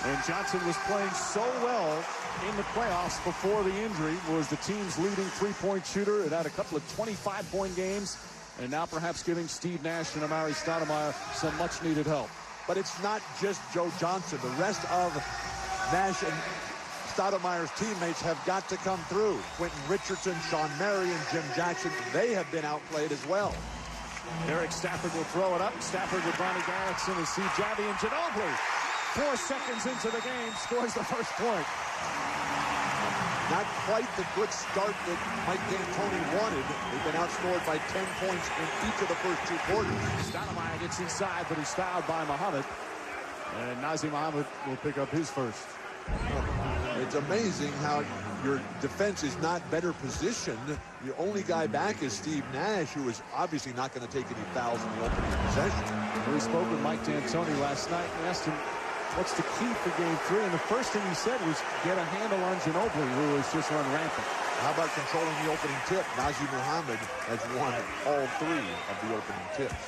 And Johnson was playing so well in the playoffs before the injury, was the team's leading three-point shooter. It had a couple of 25-point games, and now perhaps giving Steve Nash and Amari Stoudemire some much-needed help. But it's not just Joe Johnson. The rest of Nash and Stoudemire's teammates have got to come through. Quentin Richardson, Sean Marion, Jim Jackson, they have been outplayed as well. Eric Stafford will throw it up. Stafford with Ronnie Garrison and Steve Javi and Ginobili. 4 seconds into the game, scores the first point. Not quite the good start that Mike D'Antoni wanted. They've been outscored by 10 points in each of the first 2 quarters. Stoudemire gets inside, but he's fouled by Muhammad. And Nazir Muhammad will pick up his first. It's amazing how your defense is not better positioned. The only guy back is Steve Nash, who is obviously not going to take any fouls in the opening possession. We spoke with Mike D'Antoni last night and asked him, what's the key for game 3? And the first thing he said was get a handle on Ginobili, who has just run rampant. How about controlling the opening tip? Nazir Muhammad has won all 3 of the opening tips.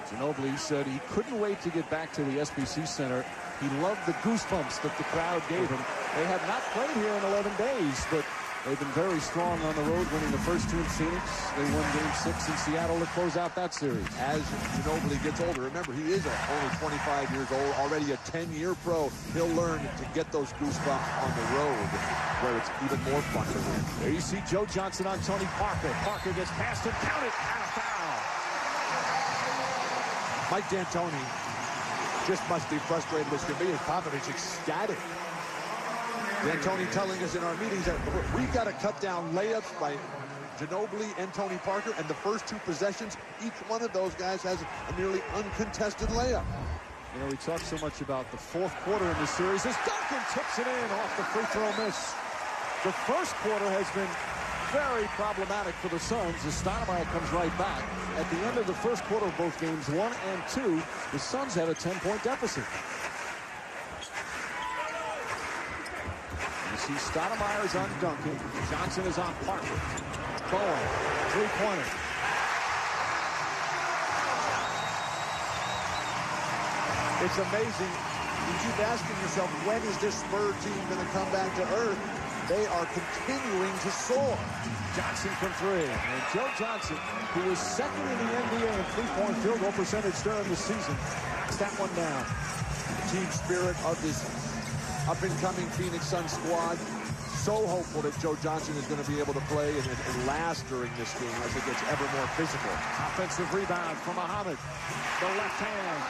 Ginobili said he couldn't wait to get back to the SBC Center. He loved the goosebumps that the crowd gave him. They have not played here in 11 days, but they've been very strong on the road, winning the first 2 in Phoenix. They won Game 6 in Seattle to close out that series. As Ginobili gets older, remember, he is only 25 years old, already a 10-year pro. He'll learn to get those goosebumps on the road, where it's even more fun to win. There you see Joe Johnson on Tony Parker. Parker gets past him, count it, and a foul. Mike D'Antoni just must be frustrated as can be, as Popovich ecstatic. D'Antoni telling us in our meetings that we've got to cut down layups by Ginobili and Tony Parker, and the first 2 possessions, each one of those guys has a nearly uncontested layup. You know, we talk so much about the 4th quarter in this series as Duncan tips it in off the free throw miss. The first quarter has been very problematic for the Suns as Stoudemire comes right back. At the end of the first quarter of both games 1 and 2, the Suns had a 10-point deficit. You see Stoudemire is on Duncan. Johnson is on Parker. Bowen, 3-pointer. It's amazing. You keep asking yourself, when is this Spurs team going to come back to earth? They are continuing to soar. Johnson from 3. And Joe Johnson, who was second in the NBA in 3-point field goal percentage during the season, knocks that one down. The team spirit of this up-and-coming Phoenix Suns squad. So hopeful that Joe Johnson is going to be able to play and last during this game as it gets ever more physical. Offensive rebound from Muhammad. The left hand.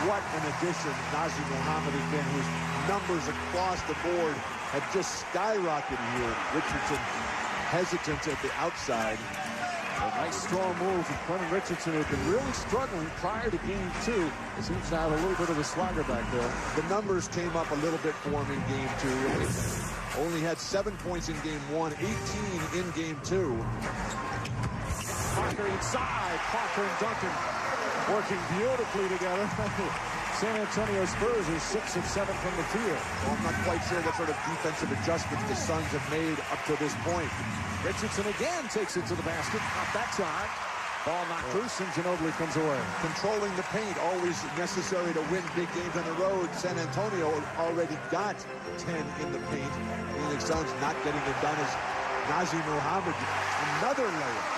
What an addition Nazir Muhammad has been, whose numbers across the board have just skyrocketed here. Richardson hesitant at the outside. A nice strong move from Quentin Richardson, who had been really struggling prior to game 2. It seems to have a little bit of a swagger back there. The numbers came up a little bit for him in game 2. Only had 7 points in game 1, 18 in game 2. Parker inside. Parker and Duncan working beautifully together. San Antonio Spurs are 6 of 7 from the field. Well, I'm not quite sure what sort of defensive adjustments the Suns have made up to this point. Richardson again takes it to the basket. Not that time. Ball knocked loose and Ginobili comes away. Controlling the paint, always necessary to win big games on the road. San Antonio already got 10 in the paint. Phoenix Suns not getting it done as Nazir Muhammad. Another layup.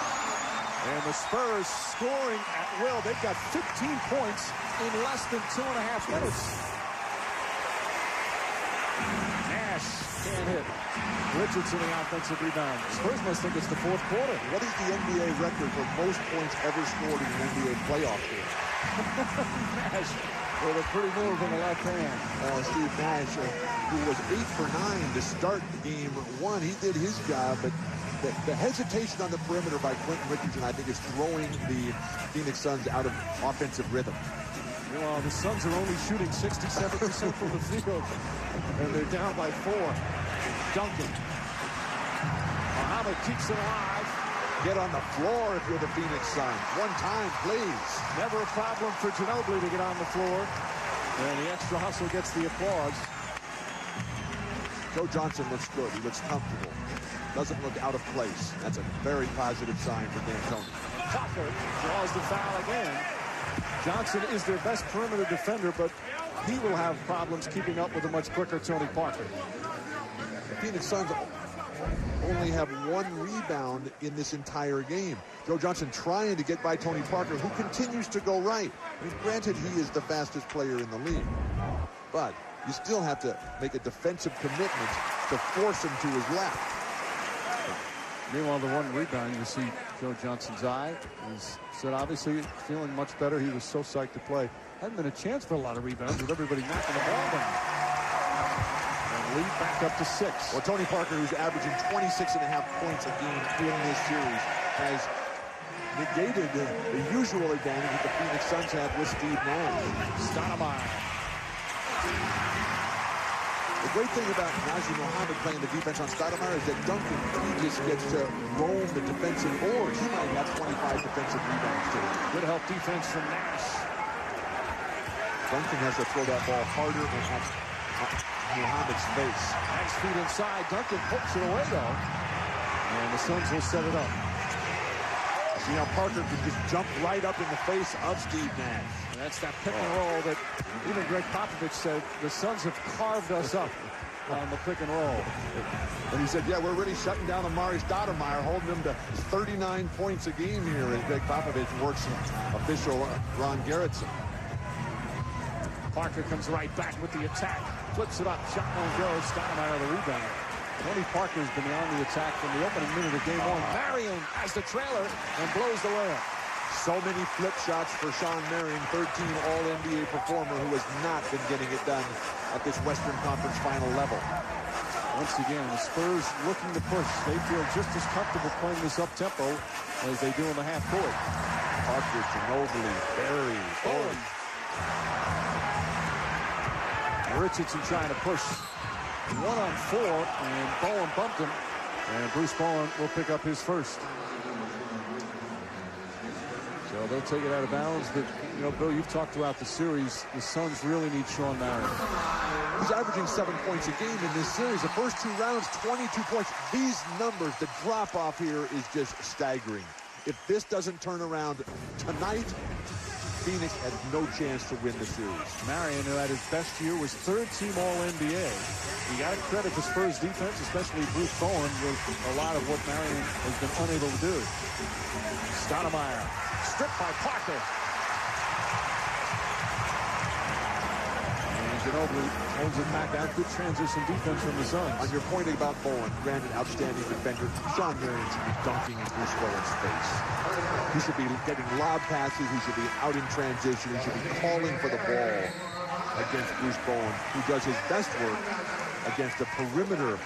And the Spurs scoring at will. They've got 15 points in less than 2.5 minutes. Nash can't hit. Richardson the offensive rebound. Spurs must think it's the 4th quarter. What is the NBA record for most points ever scored in an NBA playoff game? Nash with a pretty move in the left hand. Steve Nash, who was 8 for 9 to start game 1, he did his job, but the hesitation on the perimeter by Quentin Richardson, I think, is throwing the Phoenix Suns out of offensive rhythm. Well, the Suns are only shooting 67% from the field, and they're down by 4. Duncan. Muhammad keeps it alive. Get on the floor if you're the Phoenix Suns. One time, please. Never a problem for Ginobili to get on the floor. And the extra hustle gets the applause. Joe Johnson looks good. He looks comfortable. Doesn't look out of place. That's a very positive sign for D'Antoni. Parker draws the foul again. Johnson is their best perimeter defender, but he will have problems keeping up with a much quicker Tony Parker. The Phoenix Suns only have 1 rebound in this entire game. Joe Johnson trying to get by Tony Parker, who continues to go right. I mean, granted, he is the fastest player in the league, but you still have to make a defensive commitment to force him to his left. Meanwhile, the 1 rebound, you see Joe Johnson's eye. He's said obviously feeling much better. He was so psyched to play. Hadn't been a chance for a lot of rebounds with everybody knocking the ball down. And lead back up to 6. Well, Tony Parker, who's averaging 26.5 points a game in this series, has negated the usual advantage that the Phoenix Suns have with Steve Nash. Stoudemire. The great thing about Nazr Mohammed playing the defense on Stoudemire is that Duncan, he just gets to roam the defensive boards. He might have 25 defensive rebounds today. Good help defense from Nash. Duncan has to throw that ball harder than at Mohammed's face. Nice feed inside. Duncan pokes it away, though. And the Suns will set it up. See how Parker can just jump right up in the face of Steve Nash. And that's that pick and roll that even Greg Popovich said the Suns have carved us up on the pick and roll. And he said, yeah, we're really shutting down Amari Stoudemire, holding him to 39 points a game here as Greg Popovich works official Ron Gerritsen. Parker comes right back with the attack. Flips it up. Shot won't go. Stoudemire the rebound. Tony Parker's been on the attack from the opening minute of game 1. Marion as the trailer and blows the layup. So many flip shots for Sean Marion, 13 All-NBA performer who has not been getting it done at this Western Conference final level. Once again, the Spurs looking to push. They feel just as comfortable playing this up-tempo as they do in the half court. Parker, Ginobili, Barry, Bowen. Richardson trying to push. 1-on-4, and Bowen bumped him. And Bruce Bowen will pick up his first. So they'll take it out of bounds. But, you know, Bill, you've talked throughout the series. The Suns really need Sean Marion. He's averaging 7 points a game in this series. The first 2 rounds, 22 points. These numbers, the drop-off here is just staggering. If this doesn't turn around tonight, Phoenix has no chance to win the series. Marion, who had his best year, was 3rd-team All-NBA. You got to credit the Spurs defense, especially Bruce Bowen, with a lot of what Marion has been unable to do. Stoudemire, stripped by Parker. And Ginobili holds it back out. Good transition defense from the Suns. On your point about Bowen, granted, outstanding defender, Sean Marion should be dunking in Bruce Bowen's face. He should be getting lob passes. He should be out in transition. He should be calling for the ball against Bruce Bowen, who does his best work against the perimeter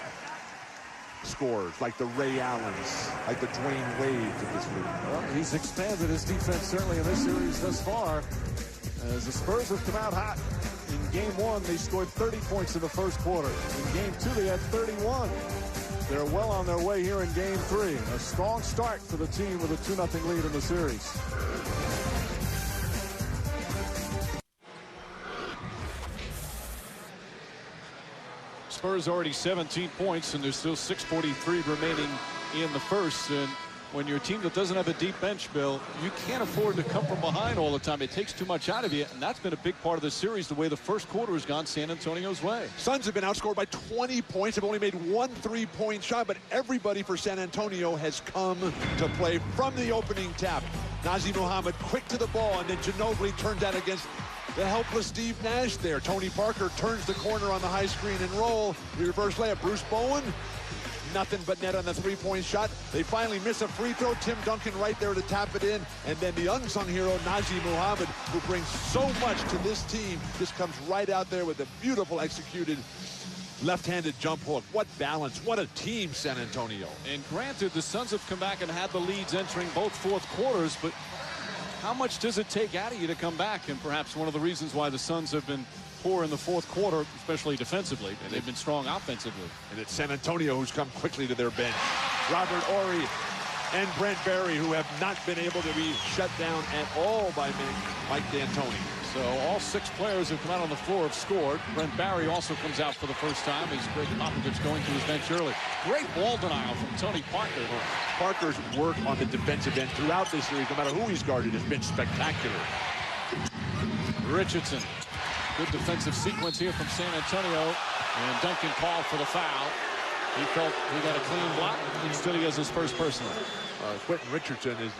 scorers like the Ray Allens, like the Dwayne Wades of this league. Well, he's expanded his defense certainly in this series thus far. As the Spurs have come out hot. In game 1, they scored 30 points in the first quarter. In game 2, they had 31. They're well on their way here in game 3. A strong start for the team with a 2-0 lead in the series. Spurs already 17 points, and there's still 6:43 remaining in the first. And when you're a team that doesn't have a deep bench, Bill, you can't afford to come from behind all the time. It takes too much out of you, and that's been a big part of the series, the way the first quarter has gone San Antonio's way. Suns have been outscored by 20 points, have only made 1 3-point shot, but everybody for San Antonio has come to play from the opening tap. Nazr Mohammed quick to the ball, and then Ginobili turned that against the helpless Steve Nash there. Tony Parker turns the corner on the high screen and roll. The reverse layup. Bruce Bowen, nothing but net on the 3-point shot. They finally miss a free throw. Tim Duncan right there to tap it in. And then the unsung hero, Nazr Mohammed, who brings so much to this team, just comes right out there with a beautiful executed left-handed jump hook. What balance. What a team, San Antonio. And granted, the Suns have come back and had the leads entering both fourth quarters, but how much does it take out of you to come back? And perhaps one of the reasons why the Suns have been poor in the fourth quarter, especially defensively, and they've been strong offensively. And it's San Antonio who's come quickly to their bench. Robert Horry and Brent Barry, who have not been able to be shut down at all by Mike D'Antoni. So all 6 players who come out on the floor have scored. Brent Barry also comes out for the first time as Greg Popovich going to his bench early. Great ball denial from Tony Parker. Parker's work on the defensive end throughout this series, no matter who he's guarded, has been spectacular. Richardson Good defensive sequence here from San Antonio. And Duncan called for the foul. He felt he got a clean block. Instead, he has his first personal. Quentin Richardson is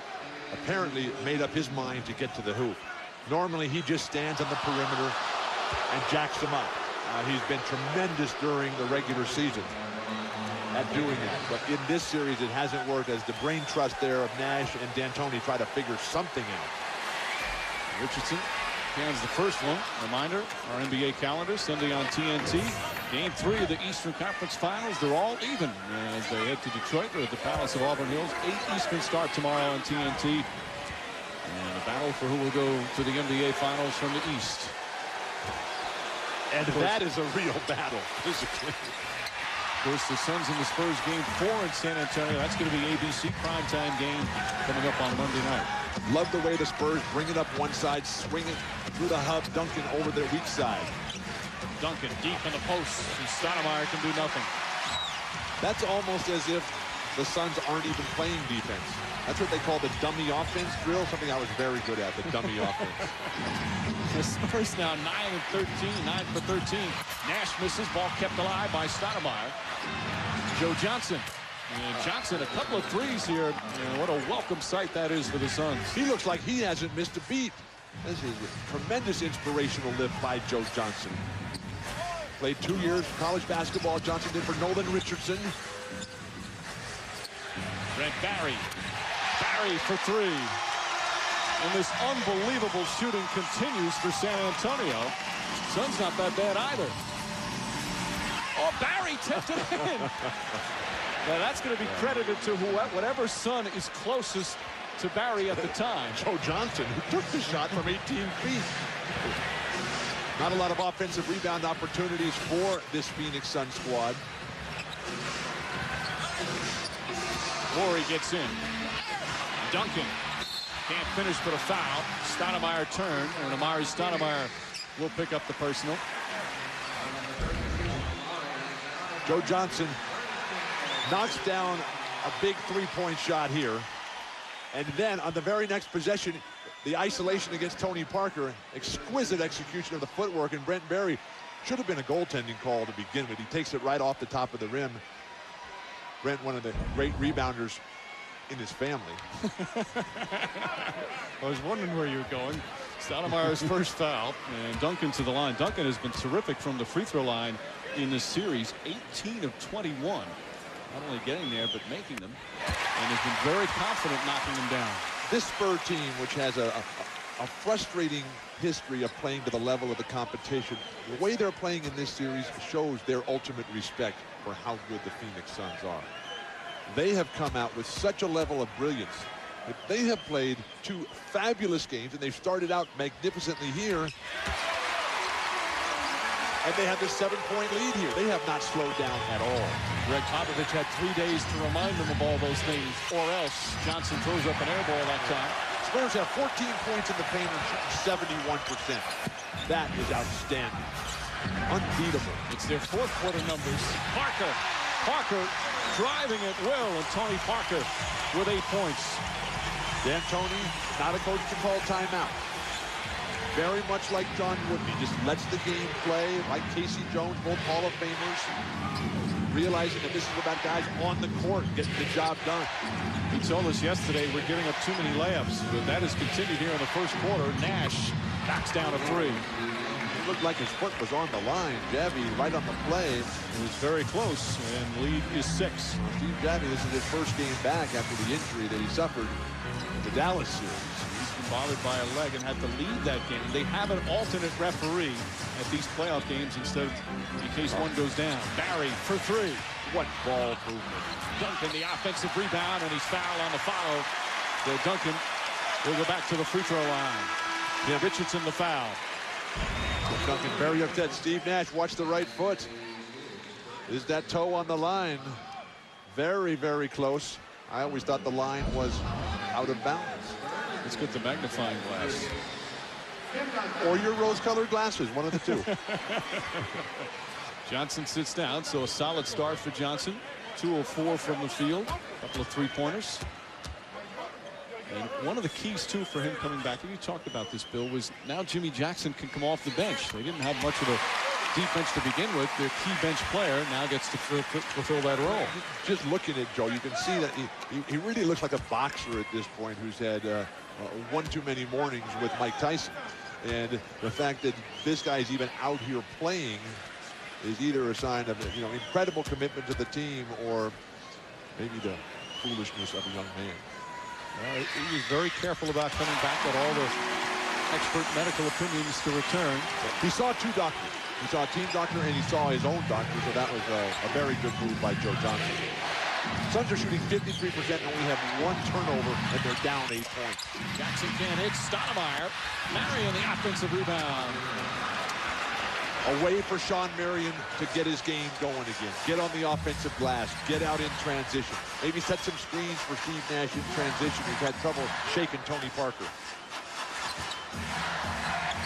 apparently made up his mind to get to the hoop. Normally, he just stands on the perimeter and jacks them up. He's been tremendous during the regular season at doing that. But in this series, it hasn't worked as the brain trust there of Nash and D'Antoni try to figure something out. Richardson hands the first one. Reminder, our NBA calendar Sunday on TNT. Game 3 of the Eastern Conference Finals. They're all even as they head to Detroit. They're at the Palace of Auburn Hills. 8 Eastern start tomorrow on TNT. And a battle for who will go to the NBA Finals from the East. And that is a real battle, physically. Of course, the Suns and the Spurs game 4 in San Antonio. That's going to be ABC primetime game coming up on Monday night. Love the way the Spurs bring it up one side, swing it through the hub, Duncan over their weak side. Duncan deep in the post, and Stoudemire can do nothing. That's almost as if the Suns aren't even playing defense. That's what they call the dummy offense drill, something I was very good at, the dummy offense. The Spurs now 9 for 13. Nash misses, ball kept alive by Stoudemire. Joe Johnson. And Johnson, a couple of threes here. And what a welcome sight that is for the Suns. He looks like he hasn't missed a beat. This is a tremendous inspirational lift by Joe Johnson. Played 2 years of college basketball. Johnson did for Nolan Richardson. Brent Barry. Barry for 3. And this unbelievable shooting continues for San Antonio. Suns not that bad either. Oh, Barry tipped it in. Now that's going to be credited to whatever Sun is closest to Barry at the time. Joe Johnson, who took the shot from 18 feet. Not a lot of offensive rebound opportunities for this Phoenix Sun squad. Rory gets in. Duncan can't finish but a foul. Stoudemire turn, and Amari Stoudemire will pick up the personal. Joe Johnson knocks down a big three-point shot here. And then on the very next possession, the isolation against Tony Parker, exquisite execution of the footwork, and Brent Barry should have been a goaltending call to begin with. He takes it right off the top of the rim. Brent, one of the great rebounders in his family. I was wondering where you were going. Stoudemire's first foul, and Duncan to the line. Duncan has been terrific from the free throw line in this series. 18 of 21. Not only getting there, but making them. And has been very confident knocking them down. This Spurs team, which has a frustrating history of playing to the level of the competition, the way they're playing in this series shows their ultimate respect for how good the Phoenix Suns are. They have come out with such a level of brilliance that they have played 2 fabulous games, and they've started out magnificently here. And they have this 7-point lead here. They have not slowed down at all. Greg Popovich had 3 days to remind them of all those things, or else Johnson throws up an air ball that time. Spurs have 14 points in the paint and shooting 71%. That is outstanding. Unbeatable. It's their 4th quarter numbers. Parker driving at will, and Tony Parker with 8 points. D'Antoni, not a coach to call timeout. Very much like John Wooden, he just lets the game play, like Casey Jones, both Hall of Famers, realizing that this is about guys on the court getting the job done. He told us yesterday we're giving up too many layups, but that has continued here in the first quarter. Nash knocks down a 3. It looked like his foot was on the line. Javi right on the play. It was very close, and lead is 6. Steve Javi, this is his first game back after the injury that he suffered in the Dallas series. Bothered by a leg and had to lead that game. They have an alternate referee at these playoff games instead of in case one goes down. Barry for 3. What ball movement. Duncan the offensive rebound, and he's fouled on the follow. So Duncan will go back to the free throw line. Yeah, Richardson the foul. Duncan very upset. Steve Nash, watch the right foot. Is that toe on the line? Very, very close. I always thought the line was out of bounds. Let's get the magnifying glass. Or your rose-colored glasses, one of the 2. Johnson sits down, so a solid start for Johnson. 2 of 4 from the field. A couple of 3-pointers. And one of the keys, too, for him coming back, and you talked about this, Bill, was now Jimmy Jackson can come off the bench. They didn't have much of a defense to begin with. Their key bench player now gets to fulfill that role. Just looking at Joe, you can see that he really looks like a boxer at this point who's had one too many mornings with Mike Tyson. And the fact that this guy is even out here playing is either a sign of, incredible commitment to the team or maybe the foolishness of a young man. He was very careful about coming back with all the expert medical opinions to return. He saw two doctors. He saw a team doctor and he saw his own doctor, so that was a very good move by Joe Johnson. Suns are shooting 53% and only have one turnover, and they're down 8 points. Jackson can't hit. Stoudemire. Marion the offensive rebound. Away for Sean Marion to get his game going again. Get on the offensive glass. Get out in transition. Maybe set some screens for Steve Nash in transition. He's had trouble shaking Tony Parker.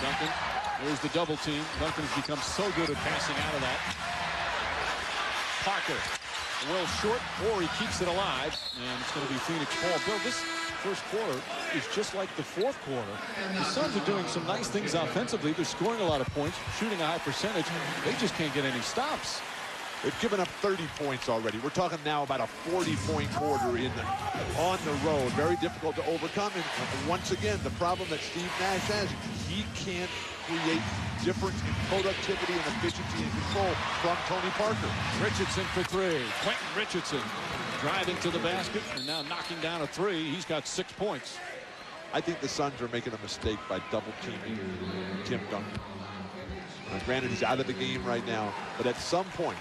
Duncan. There's the double team. Duncan has become so good at passing out of that. Parker. Well short, or he keeps it alive. And it's going to be Phoenix ball. Bill, this first quarter is just like the fourth quarter. The Suns are doing some nice things offensively. They're scoring a lot of points, shooting a high percentage. They just can't get any stops. They've given up 30 points already. We're talking now about a 40-point quarter on the road. Very difficult to overcome. And once again, the problem that Steve Nash has, he can't create difference in productivity and efficiency and control from Tony Parker. Richardson for three. Quentin Richardson driving to the basket and now knocking down a three. He's got 6 points. I think the Suns are making a mistake by double-teaming Tim Duncan. Now, granted, he's out of the game right now, but at some point,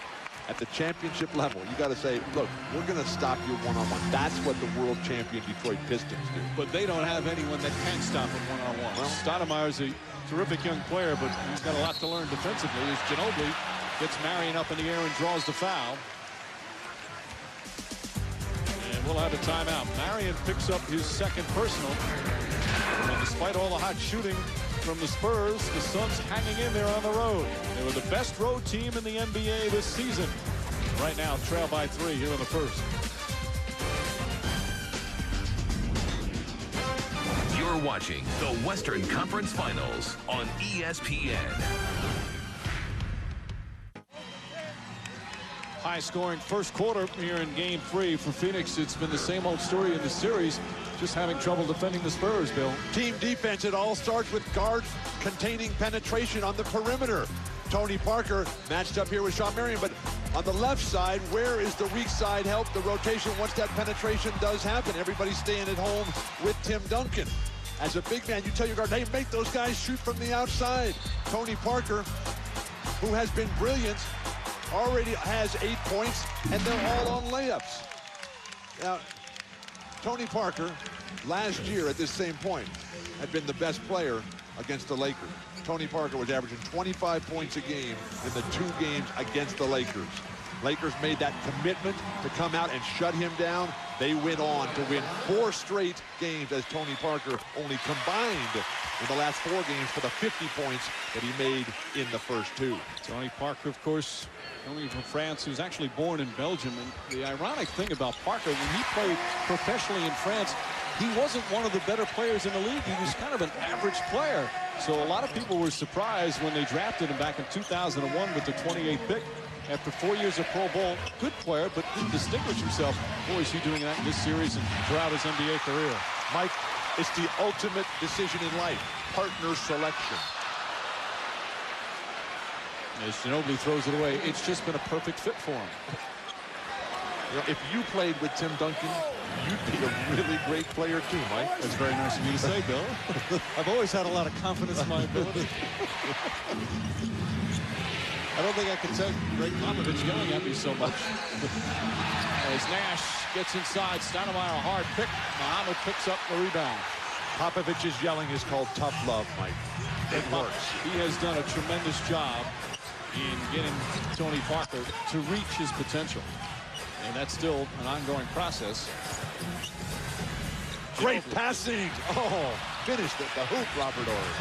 at the championship level, you got to say, look, we're going to stop you one-on-one. That's what the world champion Detroit Pistons do. But they don't have anyone that can stop him one-on-one. Well, Stoudemire's a terrific young player, but he's got a lot to learn defensively as Ginobili gets Marion up in the air and draws the foul. And we'll have a timeout. Marion picks up his second personal. And despite all the hot shooting from the Spurs, the Suns hanging in there on the road. They were the best road team in the NBA this season. Right now, trail by 3 here in the first. You're watching the Western Conference Finals on ESPN. High-scoring first quarter here in Game 3 for Phoenix. It's been the same old story in the series, just having trouble defending the Spurs, Bill. Team defense, it all starts with guards containing penetration on the perimeter. Tony Parker matched up here with Sean Marion, but on the left side, where is the weak side help? The rotation once that penetration does happen. Everybody's staying at home with Tim Duncan. As a big man, you tell your guard, hey, make those guys shoot from the outside. Tony Parker, who has been brilliant, already has 8 points, and they're all on layups. Now, Tony Parker, last year at this same point, had been the best player against the Lakers. Tony Parker was averaging 25 points a game in the 2 games against the Lakers. Lakers made that commitment to come out and shut him down. They went on to win 4 straight games as Tony Parker only combined in the last 4 games for the 50 points that he made in the first 2. Tony Parker, of course, coming from France, who's actually born in Belgium. And the ironic thing about Parker, when he played professionally in France, he wasn't one of the better players in the league. He was kind of an average player. So a lot of people were surprised when they drafted him back in 2001 with the 28th pick. After 4 years of Pro Bowl, good player, but didn't distinguish himself. Boy, is he doing that in this series and throughout his NBA career. Mike, it's the ultimate decision in life, partner selection. As Ginobili throws it away, it's just been a perfect fit for him. You know, if you played with Tim Duncan, you'd be a really great player too, Mike. That's very nice of you to say, Bill. I've always had a lot of confidence in my ability. I don't think I can tell Greg Popovich yelling at me so much. As Nash gets inside, Stoudemire, a hard pick. Muhammad picks up the rebound. Popovich's yelling is called tough love, Mike. It works. He has done a tremendous job in getting Tony Parker to reach his potential. And that's still an ongoing process. Great passing. Oh, finished at the hoop, Robert Horry.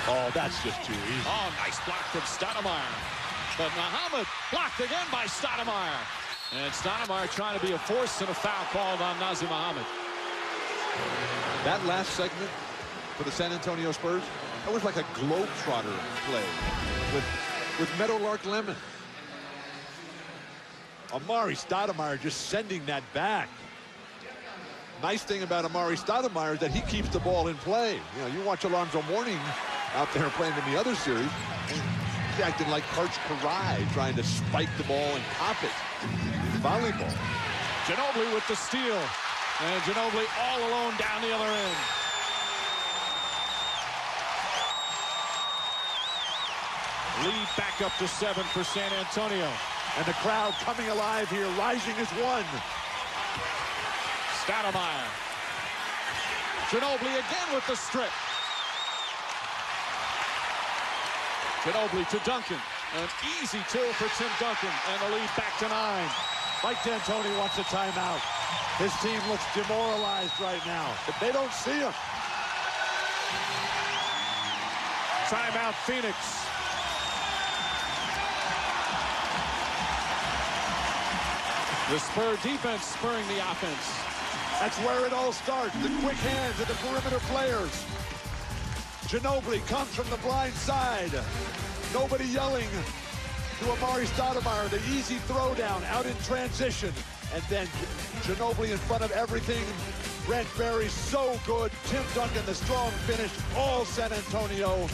Oh, that's just too easy. Oh, nice block from Stoudemire. But Muhammad blocked again by Stoudemire. And Stoudemire trying to be a force and a foul called on Nazr Muhammad. That last segment for the San Antonio Spurs, that was like a globetrotter play with Meadowlark Lemon. Amari Stoudemire just sending that back. Nice thing about Amari Stoudemire is that he keeps the ball in play. You know, you watch Alonzo Mourning out there playing in the other series, he's acting like Karch Karai, trying to spike the ball and pop it in volleyball. Ginobili with the steal. And Ginobili all alone down the other end. Lead back up to 7 for San Antonio. And the crowd coming alive here, rising as one. Stoudemire. Ginobili again with the strip. Ginobili to Duncan. An easy two for Tim Duncan. And the lead back to 9. Mike D'Antoni wants a timeout. His team looks demoralized right now, but they don't see him. Timeout, Phoenix. The Spur defense spurring the offense. That's where it all starts. The quick hands of the perimeter players. Ginobili comes from the blind side. Nobody yelling to Amari Stoudemire. The easy throwdown out in transition. And then Ginobili in front of everything. Brent Berry so good. Tim Duncan the strong finish. All San Antonio.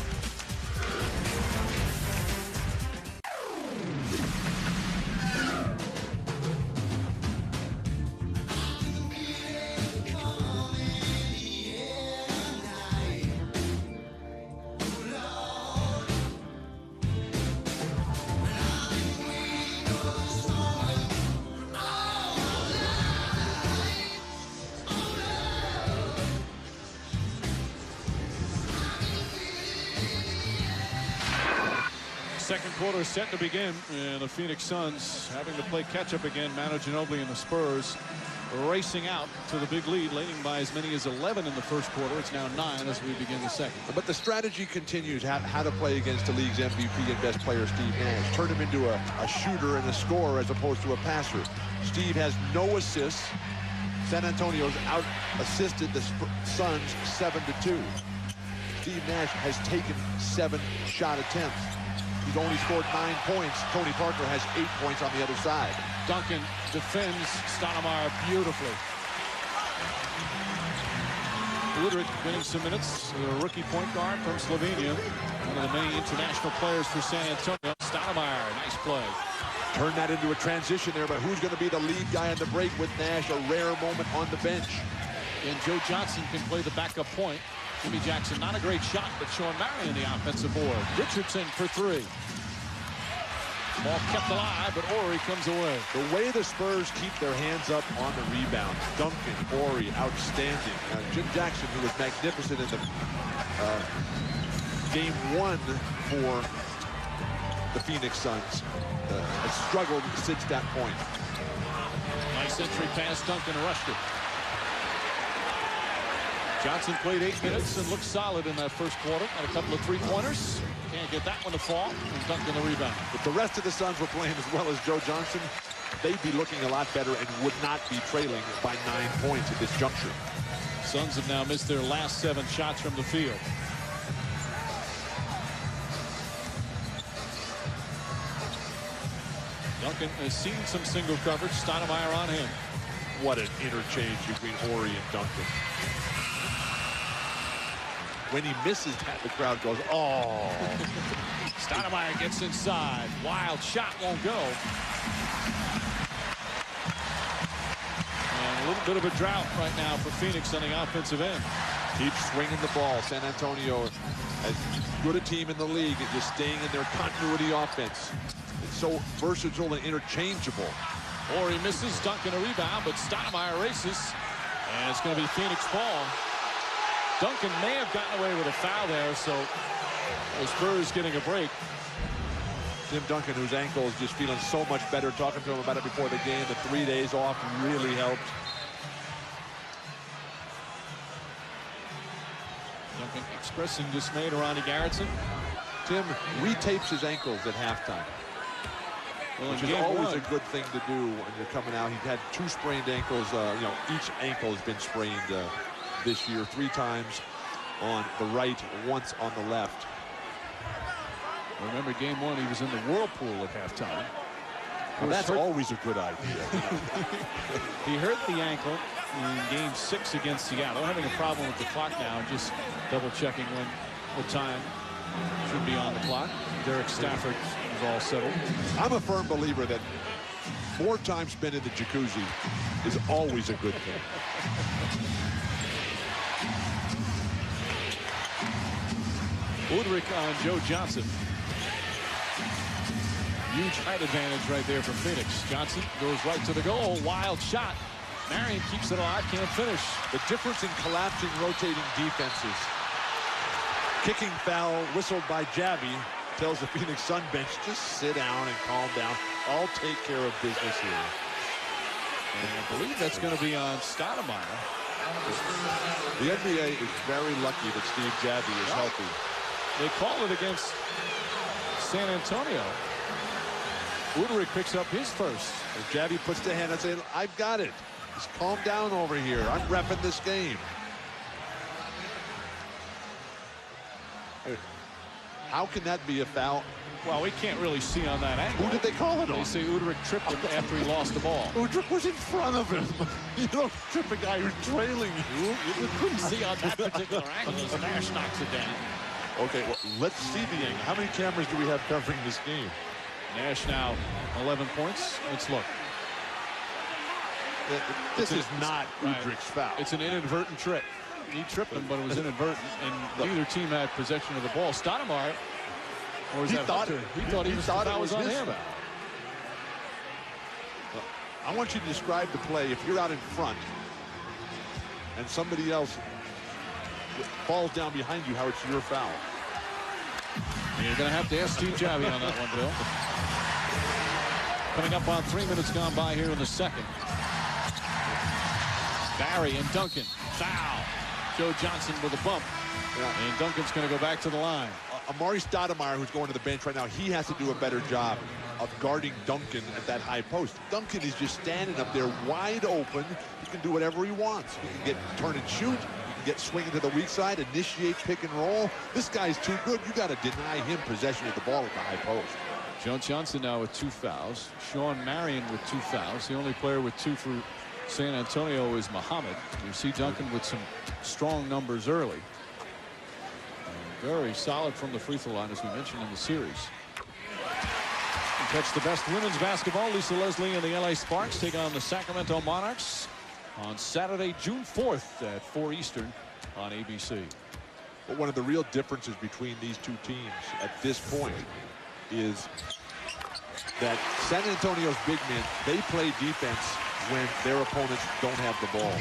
Second quarter is set to begin, and the Phoenix Suns having to play catch-up again. Manu Ginobili and the Spurs racing out to the big lead, leading by as many as 11 in the first quarter. It's now 9 as we begin the second. But the strategy continues, how to play against the league's MVP and best player, Steve Nash. Turn him into a shooter and a scorer as opposed to a passer. Steve has no assists. San Antonio's out-assisted the Suns 7-2. Steve Nash has taken 7 shot attempts. He's only scored 9 points. Tony Parker has 8 points on the other side. Duncan defends Stoudemire beautifully. Udrih getting some minutes. The rookie point guard from Slovenia. One of the many international players for San Antonio. Stoudemire, nice play. Turn that into a transition there, but who's going to be the lead guy on the break with Nash? A rare moment on the bench. And Joe Johnson can play the backup point. Jimmy Jackson, not a great shot, but Sean Marion the offensive board. Richardson for 3. Ball kept alive, but Horry comes away. The way the Spurs keep their hands up on the rebound. Duncan, Horry, outstanding. Jim Jackson, who was magnificent in the game 1 for the Phoenix Suns, has struggled since that point. Nice entry pass, Duncan rushed it. Johnson played 8 minutes and looked solid in that first quarter. Had a couple of three-pointers. Can't get that one to fall. And Duncan the rebound. If the rest of the Suns were playing as well as Joe Johnson, they'd be looking a lot better and would not be trailing by 9 points at this juncture. Suns have now missed their last 7 shots from the field. Duncan has seen some single coverage. Stoudemire on him. What an interchange between Horry and Duncan. When he misses that, the crowd goes, oh. Stoudemire gets inside. Wild shot won't go. And a little bit of a drought right now for Phoenix on the offensive end. Keep swinging the ball. San Antonio, as good a team in the league, at just staying in their continuity offense. It's so versatile and interchangeable. Horry misses, Duncan a rebound, but Stoudemire races. And it's going to be Phoenix ball. Duncan may have gotten away with a foul there, so the Spurs getting a break. Tim Duncan, whose ankle is just feeling so much better, talking to him about it before the game. The 3 days off really helped. Duncan expressing dismay to Ronnie Garretson. Tim retapes his ankles at halftime, which is always a good thing to do when you're coming out. He had 2 sprained ankles. You know, each ankle has been sprained this year, 3 times on the right, once on the left. Remember game 1, he was in the whirlpool at halftime. Well, that's always a good idea. He hurt the ankle in game 6 against Seattle. Having a problem with the clock now, just double checking what time should be on the clock. Derek Stafford is all settled. I'm a firm believer that more time spent in the jacuzzi is always a good thing. Udrich on Joe Johnson. Huge height advantage right there for Phoenix. Johnson goes right to the goal. Wild shot. Marion keeps it alive, can't finish. The difference in collapsing, rotating defenses. Kicking foul whistled by Javi tells the Phoenix Sun bench, just sit down and calm down. I'll take care of business here. And I believe that's going to be on Stoudemire. The NBA is very lucky that Steve Javi is healthy. They call it against San Antonio. Udrich picks up his first. If Javi puts the hand and says, I've got it. Just calm down over here. I'm repping this game. How can that be a foul? Well, we can't really see on that angle. Who did they call it on? They say Udrich tripped him after he lost the ball. Udrich was in front of him. You don't trip a guy who's trailing you. You couldn't see on that particular angle as Nash knocks it down. Okay, well, let's see the angle. How many cameras do we have covering this game? Nash now 11 points. Let's look. This is not Udrich's foul. It's an inadvertent trip. He tripped him, but it was inadvertent, and neither team had possession of the ball. Stoudemire, or was that Hunter? He thought it was on him. I want you to describe the play. If you're out in front and somebody else falls down behind you, how it's your foul. You're going to have to ask Steve Javi on that one, Bill. Coming up on 3 minutes gone by here in the second. Barry and Duncan. Foul. Joe Johnson with a bump. Yeah. And Duncan's going to go back to the line. Amari Stoudemire, who's going to the bench right now, he has to do a better job of guarding Duncan at that high post. Duncan is just standing up there wide open. He can do whatever he wants. He can get turn and shoot. He can get swinging to the weak side, initiate pick and roll. This guy's too good. You got to deny him possession of the ball at the high post. Joe Johnson now with 2 fouls. Sean Marion with 2 fouls. The only player with 2 for San Antonio is Muhammad. You see Duncan with some strong numbers early. Very solid from the free throw line, as we mentioned in the series. And catch the best women's basketball. Lisa Leslie and the LA Sparks take on the Sacramento Monarchs on Saturday, June 4th at 4 Eastern on ABC. But one of the real differences between these two teams at this point is that San Antonio's big men, they play defense when their opponents don't have the ball.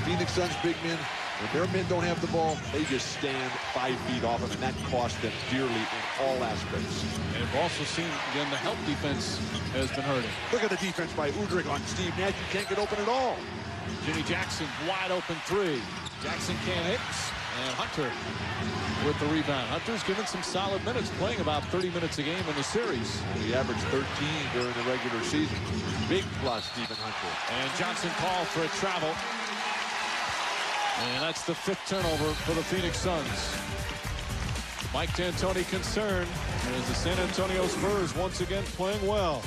Phoenix Suns big men, when their men don't have the ball, they just stand 5 feet off them, and that costs them dearly in all aspects. And we've also seen, again, the help defense has been hurting. Look at the defense by Udrich on Steve Nash. You can't get open at all. Jimmy Jackson, wide open 3. Jackson can't hit. And Hunter with the rebound. Hunter's given some solid minutes, playing about 30 minutes a game in the series. He averaged 13 during the regular season. Big plus, Stephen Hunter. And Johnson called for a travel. And that's the 5th turnover for the Phoenix Suns. Mike D'Antoni concerned as the San Antonio Spurs once again playing well.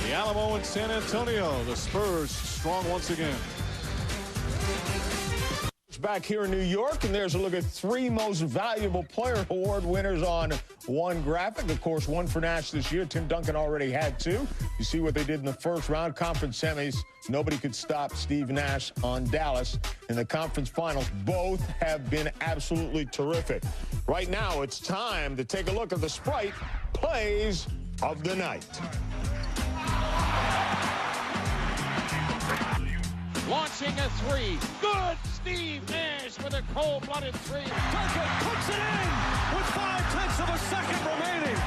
The Alamo in San Antonio, the Spurs strong once again. Back here in New York, and there's a look at 3 most valuable player award winners on one graphic. Of course, one for Nash this year. Tim Duncan already had 2. You see what they did in the first round, conference semis. Nobody could stop Steve Nash on Dallas. In the conference finals, both have been absolutely terrific. Right now, it's time to take a look at the Sprite plays of the night. Launching a 3. Good! Steve Nash with a cold-blooded 3. Duncan puts it in with 0.5 of a second remaining.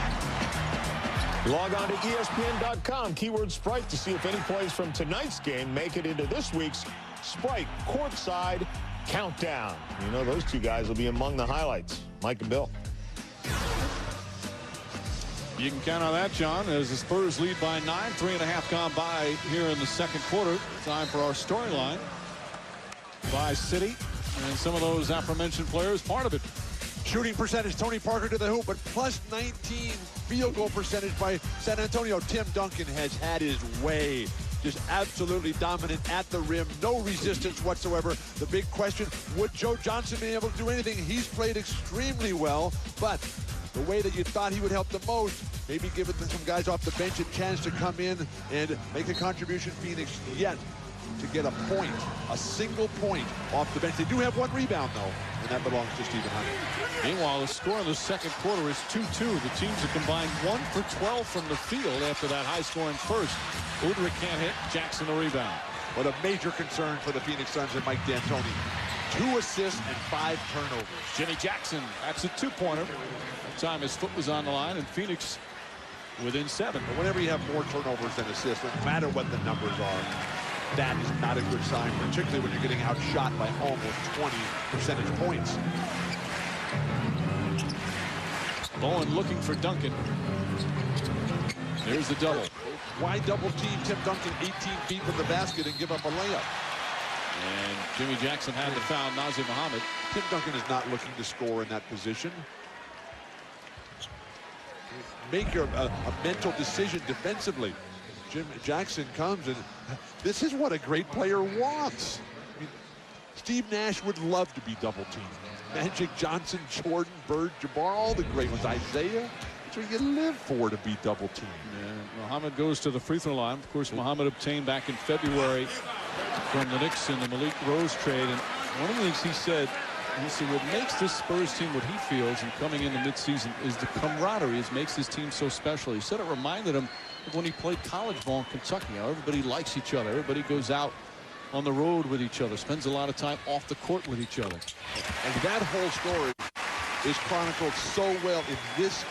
Log on to ESPN.com, keyword Sprite, to see if any plays from tonight's game make it into this week's Sprite Courtside Countdown. You know, those 2 guys will be among the highlights. Mike and Bill. You can count on that, John, as the Spurs lead by 9. 3.5 gone by here in the second quarter. Time for our storyline. by City. And some of those aforementioned players, part of it. Shooting percentage, Tony Parker to the hoop, but plus 19 field goal percentage by San Antonio. Tim Duncan has had his way. Just absolutely dominant at the rim. No resistance whatsoever. The big question, would Joe Johnson be able to do anything? He's played extremely well, but the way that you thought he would help the most, maybe giving some guys off the bench a chance to come in and make a contribution. Phoenix yet to get a point, a single point off the bench. They do have one rebound, though, and that belongs to Stephen Hunter. Meanwhile, the score in the second quarter is 2-2. The teams have combined 1 for 12 from the field after that high-scoring first. Udrih can't hit. Jackson the rebound. What a major concern for the Phoenix Suns and Mike D'Antoni. 2 assists and 5 turnovers. Jimmy Jackson, that's a two-pointer. That time his foot was on the line, and Phoenix within 7. But whenever you have more turnovers than assists, no matter what the numbers are, that is not a good sign, particularly when you're getting outshot by almost 20 percentage points. Bowen looking for Duncan. There's the double. Why double team Tim Duncan 18 feet from the basket and give up a layup? And Jimmy Jackson had to foul Nazir Muhammad. Tim Duncan is not looking to score in that position. Make a mental decision defensively. Jim Jackson comes, and this is what a great player wants. I mean, Steve Nash would love to be double teamed. Magic Johnson, Jordan, Bird, Jabbar, all the great ones. Isaiah, that's what you live for, to be double teamed. Yeah, Muhammad goes to the free throw line. Of course, Muhammad obtained back in February from the Knicks in the Malik Rose trade. And one of the things he said what makes this Spurs team what he feels, and coming into midseason, is the camaraderie. It makes this team so special. He said it reminded him of when he played college ball in Kentucky. How everybody likes each other. Everybody goes out on the road with each other, spends a lot of time off the court with each other. And that whole story is chronicled so well in this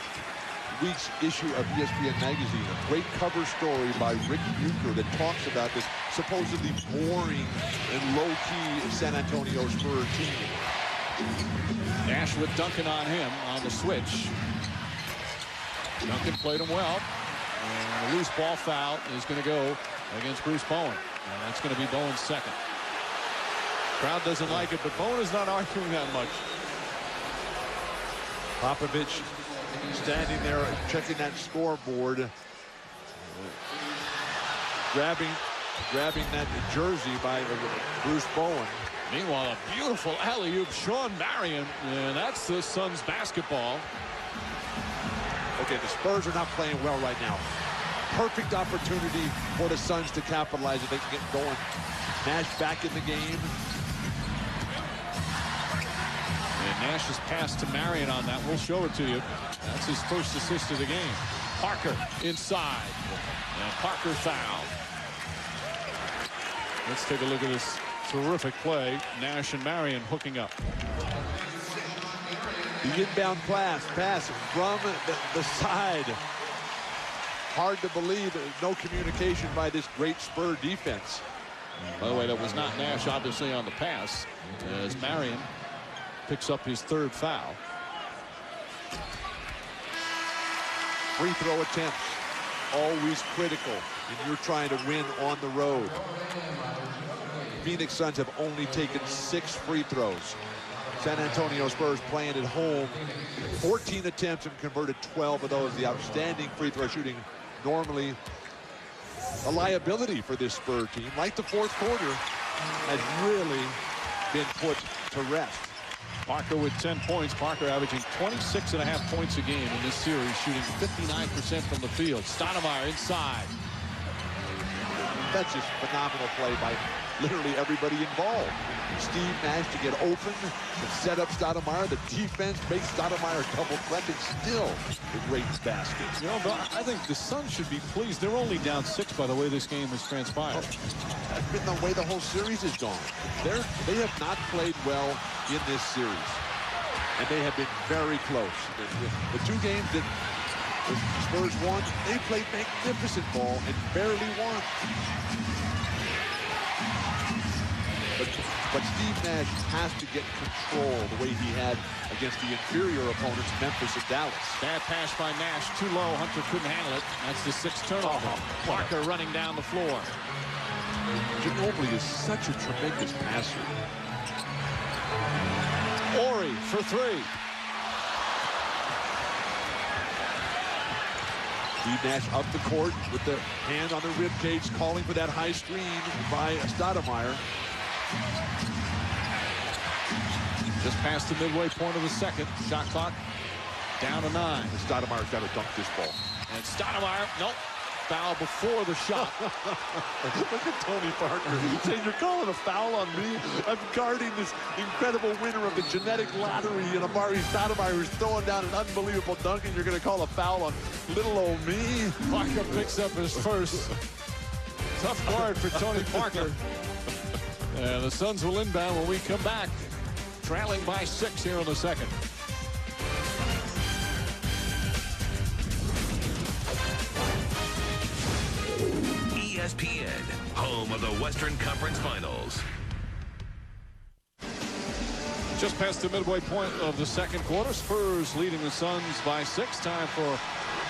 week's issue of ESPN Magazine. A great cover story by Rick Bucher that talks about this supposedly boring and low-key San Antonio Spurs team. Nash with Duncan on him on the switch. Duncan played him well. And a loose ball foul is going to go against Bruce Bowen. And that's going to be Bowen's second. Crowd doesn't like it, but Bowen is not arguing that much. Popovich standing there checking that scoreboard. Grabbing that jersey by Bruce Bowen. Meanwhile, a beautiful alley-oop, Sean Marion, and that's the Suns basketball. Okay, the Spurs are not playing well right now. Perfect opportunity for the Suns to capitalize if they can get going. Nash back in the game. And Nash's pass to Marion on that. We'll show it to you. That's his first assist of the game. Parker inside. And Parker fouled. Let's take a look at this terrific play. Nash and Marion hooking up. The inbound pass from the side. Hard to believe no communication by this great Spur defense. By the way, that was not Nash, obviously, on the pass, as Marion picks up his third foul. Free throw attempts, always critical when you're trying to win on the road. Phoenix Suns have only taken 6 free throws. San Antonio Spurs playing at home, 14 attempts and converted 12 of those. The outstanding free throw shooting, normally a liability for this Spur team. Like the fourth quarter, has really been put to rest. Parker with 10 points. Parker averaging 26.5 points a game in this series, shooting 59% from the field. Stoudemire inside. That's just phenomenal play by literally everybody involved. Steve Nash to get open and set up Stoudemire. The defense makes Stoudemire double clutch, and still a great basket. You know, but I think the Suns should be pleased. They're only down 6 by the way this game has transpired. That's been the way the whole series has gone. They have not played well in this series, and they have been very close. The 2 games that the Spurs won, they played magnificent ball and barely won. But Steve Nash has to get control the way he had against the inferior opponents, Memphis and Dallas. Bad pass by Nash, too low. Hunter couldn't handle it. That's the 6th turnover. Parker running down the floor. Ginobili is such a tremendous passer. for three. Steve Nash up the court with the hand on the rib cage, calling for that high screen by Stoudemire. Just past the midway point of the second. Shot clock down to 9. Stoudemire's got to dunk this ball. And Stoudemire, nope. Foul before the shot. Look at Tony Parker. He's saying, you're calling a foul on me? I'm guarding this incredible winner of the genetic lottery, and Amari Stoudemire is throwing down an unbelievable dunk, and you're going to call a foul on little old me? Parker picks up his first. Tough guard for Tony Parker. And the Suns will inbound when we come back. Trailing by 6 here in the second. ESPN, home of the Western Conference Finals. Just past the midway point of the second quarter. Spurs leading the Suns by 6. Time for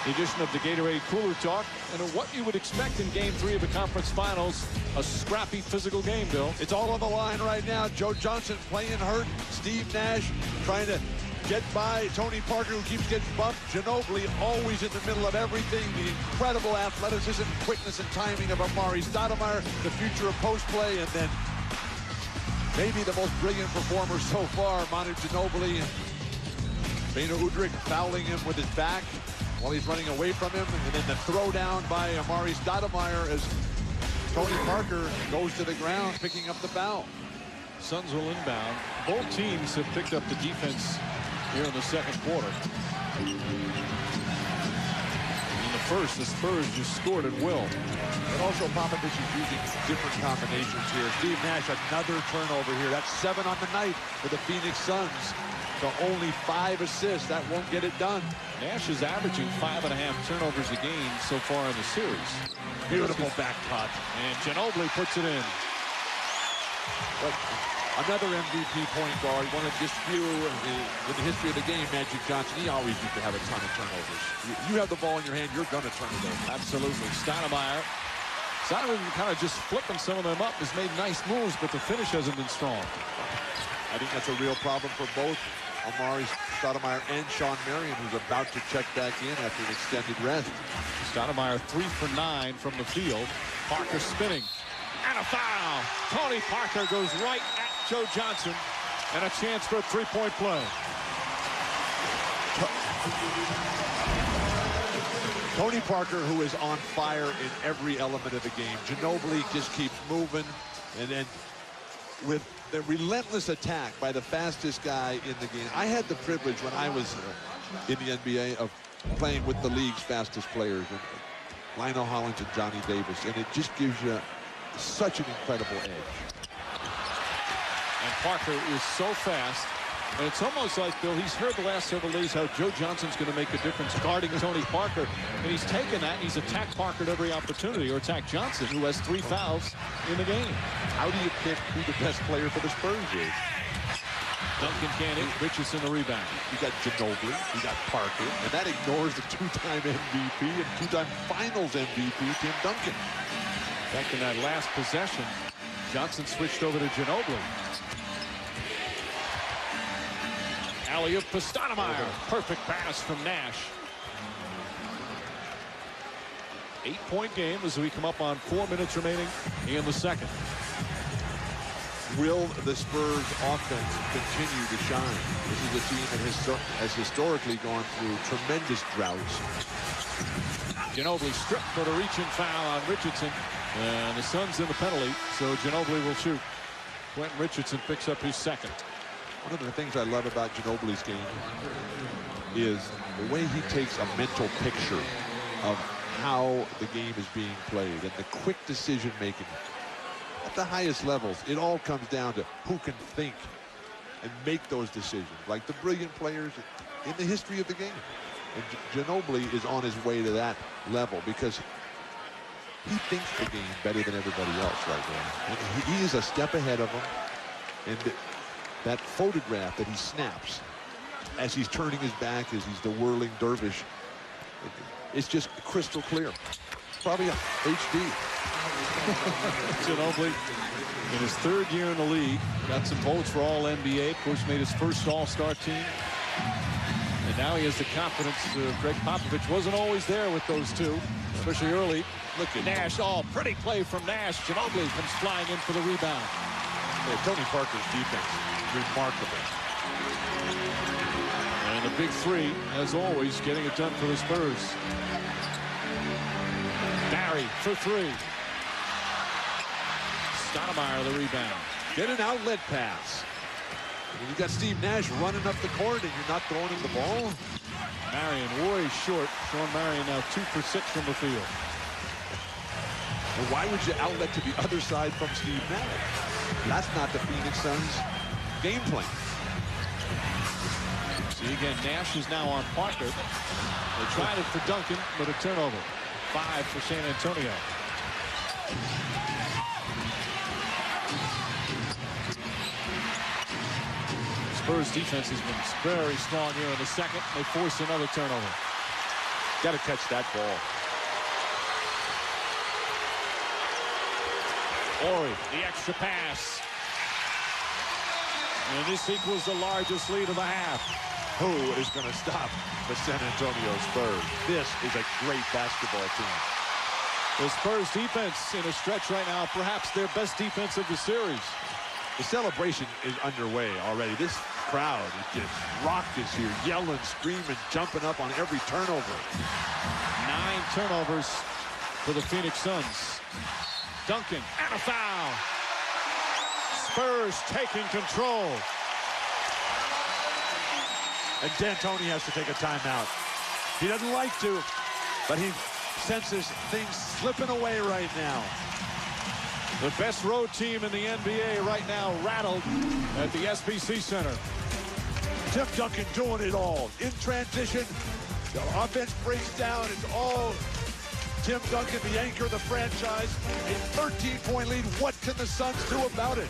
the edition of the Gatorade Cooler Talk. And what you would expect in Game 3 of the conference finals, a scrappy physical game, Bill. It's all on the line right now. Joe Johnson playing hurt. Steve Nash trying to get by Tony Parker, who keeps getting bumped. Ginobili always in the middle of everything. The incredible athleticism, quickness, and timing of Amari Stoudemire. The future of post play, and then maybe the most brilliant performer so far, Manu Ginobili. Beno Udrih fouling him with his back while he's running away from him, and then the throwdown by Amari Stoudemire as Tony Parker goes to the ground, picking up the foul. Suns will inbound. Both teams have picked up the defense here in the second quarter. In the first, the Spurs just scored at will. And also Popovich is using different combinations here. Steve Nash, another turnover here. That's 7 on the night for the Phoenix Suns. So only 5 assists. That won't get it done. Nash is averaging 5.5 turnovers a game so far in the series. Beautiful back cut. And Ginobili puts it in. But another MVP point guard, one of just few in the history of the game, Magic Johnson. He always used to have a ton of turnovers. You have the ball in your hand, you're going to turn it over. Absolutely. Stoudemire kind of just flipping some of them up, has made nice moves, but the finish hasn't been strong. I think that's a real problem for both Amari Stoudemire and Sean Marion, who's about to check back in after an extended rest. Stoudemire 3 for 9 from the field. Parker spinning. And a foul. Tony Parker goes right at Joe Johnson. And a chance for a three-point play. Tony Parker, who is on fire in every element of the game. Ginobili just keeps moving. And then with the relentless attack by the fastest guy in the game. I had the privilege when I was in the NBA of playing with the league's fastest players. And Lionel Hollins and Johnny Davis. And it just gives you such an incredible edge. And Parker is so fast. And it's almost like, Bill, he's heard the last several days how Joe Johnson's going to make a difference guarding Tony Parker. And he's taken that and he's attacked Parker at every opportunity, or attacked Johnson, who has 3 fouls in the game. How do you pick who the best player for the Spurs is? Duncan can't hit. Richardson the rebound. You got Ginobili, you got Parker, and that ignores the 2-time MVP and 2-time Finals MVP, Tim Duncan. Back in that last possession, Johnson switched over to Ginobili. Alley-oop for Stoudemire. Perfect pass from Nash. 8-point game as we come up on 4 minutes remaining in the second. Will the Spurs offense continue to shine? This is a team that has historically gone through tremendous droughts. Ginobili stripped for the reach-in foul on Richardson. And the Suns in the penalty, so Ginobili will shoot. Quentin Richardson picks up his second. One of the things I love about Ginobili's game is the way he takes a mental picture of how the game is being played and the quick decision making. At the highest levels, it all comes down to who can think and make those decisions, like the brilliant players in the history of the game. And Ginobili is on his way to that level because he thinks the game better than everybody else right now. And he is a step ahead of them. And that photograph that he snaps as he's turning his back, as he's the whirling dervish, it's just crystal clear. Probably a HD. Ginobili In his third year in the league, got some votes for All-NBA. Of course, made his first All-Star team. And now he has the confidence. Greg Popovich wasn't always there with those two, especially early. Look at Nash. Oh, pretty play from Nash. Ginobili comes flying in for the rebound. Yeah, Tony Parker's defense, remarkable. And the big three, as always, getting it done for the Spurs. Barry for three. Stoudemire the rebound. Get an outlet pass. When you got Steve Nash running up the court and you're not throwing him the ball. Marion way short. Sean Marion now 2 for 6 from the field. And why would you outlet to the other side from Steve Nash? That's not the Phoenix Suns game plan. See again, Nash is now on Parker. They tried it for Duncan, but a turnover. 5 for San Antonio. Spurs defense has been very strong here in the second. They force another turnover. Got to catch that ball. Ori, the extra pass. And this equals the largest lead of the half. Who is going to stop the San Antonio Spurs? This is a great basketball team. The Spurs defense in a stretch right now, perhaps their best defense of the series. The celebration is underway already. This crowd is just raucous here, yelling, screaming, jumping up on every turnover. 9 turnovers for the Phoenix Suns. Duncan and a foul. Spurs taking control. And D'Antoni has to take a timeout. He doesn't like to, but he senses things slipping away right now. The best road team in the NBA right now rattled at the SBC Center. Tim Duncan doing it all. In transition, the offense breaks down. It's all Tim Duncan, the anchor of the franchise. A 13-point lead. What can the Suns do about it?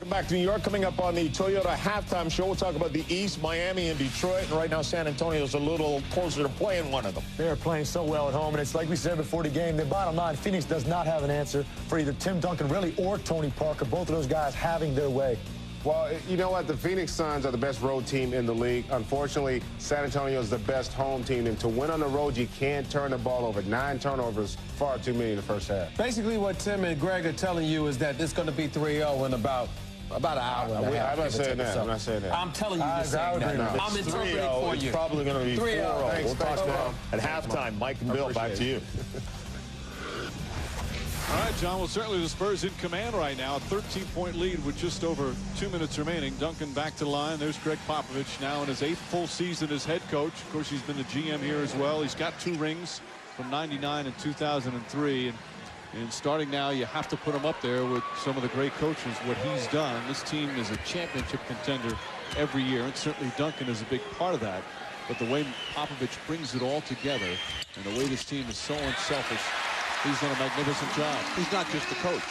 Back to New York. Coming up on the Toyota halftime show, we'll talk about the East, Miami and Detroit. And right now, San Antonio's a little closer to playing one of them. They are playing so well at home, and it's like we said before the game, the bottom line, Phoenix does not have an answer for either Tim Duncan, really, or Tony Parker. Both of those guys having their way. Well, you know what? The Phoenix Suns are the best road team in the league. Unfortunately, San Antonio is the best home team. And to win on the road, you can't turn the ball over. 9 turnovers, far too many in the first half. Basically, what Tim and Greg are telling you is that it's going to be 3-0 in about an hour and a half. I'm not saying that. I'm not saying that. I'm telling you you're saying that. No. I'm interpreting for you. It's probably going to be 4-0. Thanks, We'll talk thanks, about at halftime. Mike and Bill, back to you. All right, John. Well, certainly the Spurs in command right now. A 13-point lead with just over 2 minutes remaining. Duncan back to the line. There's Greg Popovich now in his 8th full season as head coach. Of course, he's been the GM here as well. He's got 2 rings from '99 and 2003. And starting now, you have to put him up there with some of the great coaches. What he's done, this team is a championship contender every year, and certainly Duncan is a big part of that. But the way Popovich brings it all together and the way this team is so unselfish, he's done a magnificent job. He's not just the coach.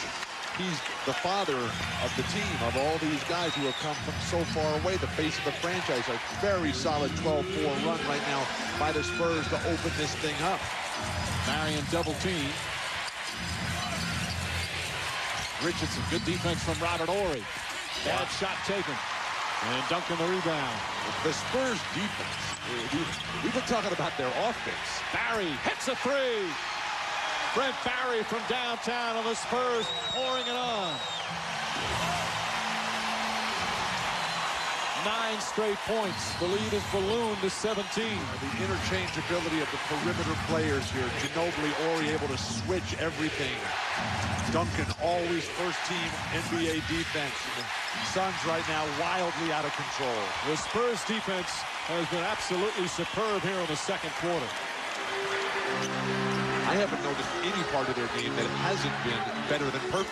He's the father of the team, of all these guys who have come from so far away. The face of the franchise, a very solid 12-4 run right now by the Spurs to open this thing up. Marion double team. Richardson, good defense from Robert Ori. Bad shot taken. And Duncan the rebound. The Spurs defense. We've been talking about their offense. Barry hits a 3. Brent Barry from downtown, and the Spurs pouring it on. 9 straight points. The lead is ballooned to 17. The interchangeability of the perimeter players here. Ginobili, Ori able to switch everything. Duncan, always first-team NBA defense. And the Suns right now wildly out of control. The Spurs defense has been absolutely superb here in the second quarter. I haven't noticed any part of their game that it hasn't been better than perfect.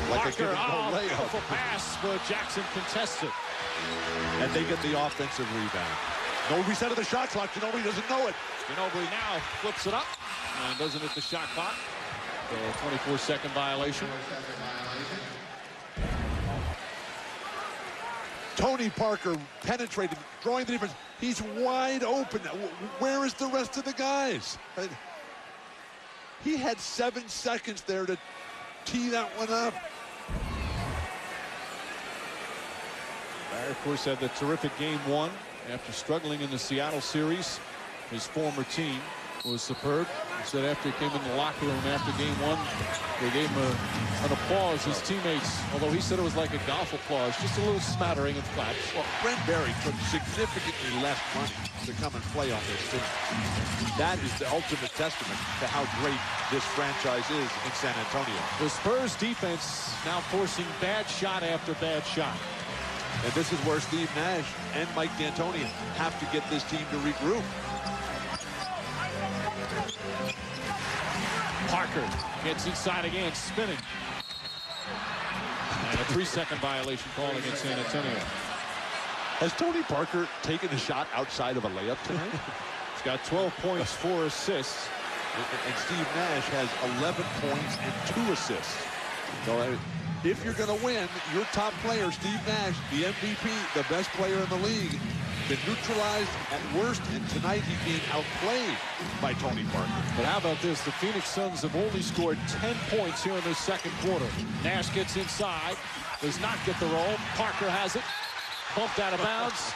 Like a Parker, beautiful pass, but Jackson contests it. And they get the offensive rebound. No reset of the shot clock. Ginobili doesn't know it. Ginobili now flips it up and doesn't hit the shot clock. So a 24-second violation. Tony Parker penetrated, drawing the defense. He's wide open. Where is the rest of the guys? He had 7 seconds there to tee that one up. Barry, of course, had the terrific game 1 after struggling in the Seattle series. His former team was superb. He said after he came in the locker room after game 1, they gave him an applause. His teammates, although he said it was like a golf applause, just a little smattering of claps. Well, Brent Barry took significantly less money to come and play on this team. That is the ultimate testament to how great this franchise is in San Antonio. The Spurs defense now forcing bad shot after bad shot. And this is where Steve Nash and Mike D'Antoni have to get this team to regroup. Parker gets inside again, spinning. And a 3-second violation call against San Antonio. Has Tony Parker taken a shot outside of a layup tonight? He's got 12 points, 4 assists. And Steve Nash has 11 points and 2 assists. So if you're going to win, your top player, Steve Nash, the MVP, the best player in the league, been neutralized at worst, and tonight he's being outplayed by Tony Parker. But how about this? The Phoenix Suns have only scored 10 points here in the second quarter. Nash gets inside, does not get the roll. Parker has it, bumped out of bounds.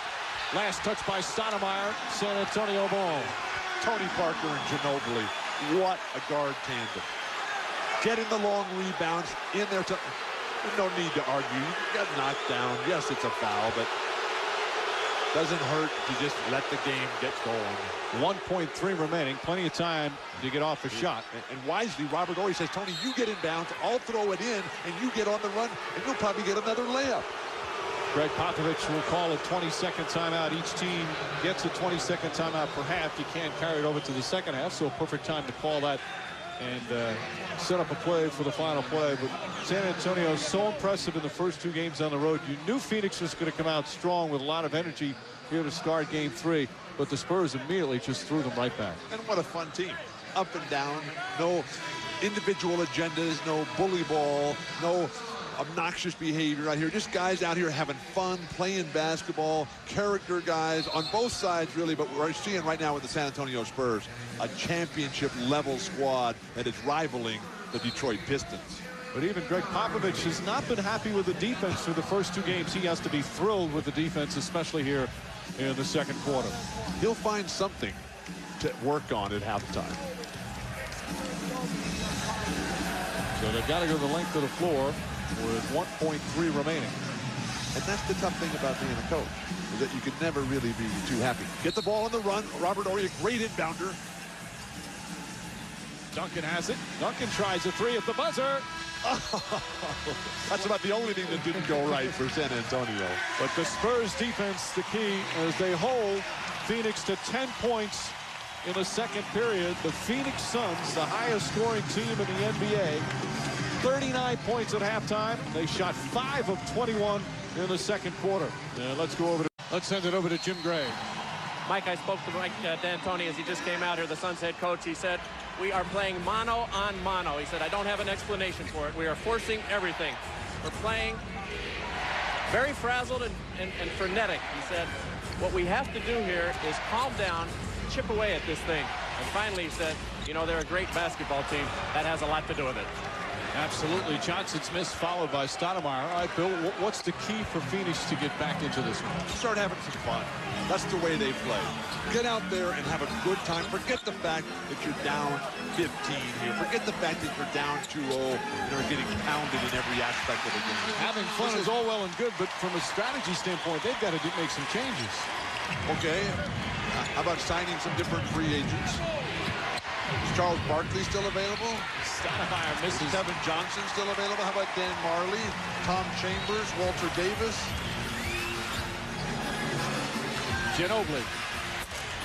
Last touch by Stoudemire, San Antonio ball. Tony Parker and Ginobili, what a guard tandem. Getting the long rebounds in there. There's no need to argue. You got knocked down. Yes, it's a foul, but doesn't hurt to just let the game get going. 1.3 remaining, plenty of time to get off a shot. And wisely, Robert Horry says, Tony, you get inbounds, I'll throw it in, and you get on the run, and you'll probably get another layup. Greg Popovich will call a 20-second timeout. Each team gets a 20-second timeout per half. You can't carry it over to the second half, so a perfect time to call that and set up a play for the final play. But San Antonio is so impressive in the first 2 games on the road. You knew Phoenix was going to come out strong with a lot of energy here to start game 3, but the Spurs immediately just threw them right back. And what a fun team. Up and down, no individual agendas, no bully ball, no obnoxious behavior out here. Just guys out here having fun, playing basketball, character guys on both sides, really. But we're seeing right now with the San Antonio Spurs a championship-level squad that is rivaling the Detroit Pistons. But even Greg Popovich has not been happy with the defense for the first 2 games. He has to be thrilled with the defense, especially here in the second quarter. He'll find something to work on at halftime. So they've got to go the length of the floor with 1.3 remaining. And that's the tough thing about being a coach, is that you can never really be too happy. Get the ball on the run. Robert Horry, a great inbounder. Duncan has it. Duncan tries a 3 at the buzzer. That's about the only thing that didn't go right for San Antonio. But the Spurs defense, the key, as they hold Phoenix to 10 points in the second period. The Phoenix Suns, the highest scoring team in the NBA, 39 points at halftime. They shot 5 of 21 in the second quarter. Let's send it over to Jim Gray. Mike, I spoke to Mike D'Antoni as he just came out here, the Suns head coach. He said, we are playing mano on mano. He said, I don't have an explanation for it. We are forcing everything. We're playing very frazzled and frenetic. He said, what we have to do here is calm down, chip away at this thing. And finally, he said, you know, they're a great basketball team. That has a lot to do with it. Absolutely. Johnson's miss followed by Stoudemire. All right, Bill, what's the key for Phoenix to get back into this one? Start having some fun. That's the way they play. Get out there and have a good time. Forget the fact that you're down 15 here. Forget the fact that you're down 2-0 and are getting pounded in every aspect of the game. Having fun is all well and good, but from a strategy standpoint, they've got to make some changes. Okay. How about signing some different free agents? Is Charles Barkley still available? Stoudemire misses. Kevin Johnson still available? How about Dan Marley, Tom Chambers, Walter Davis? Ginobili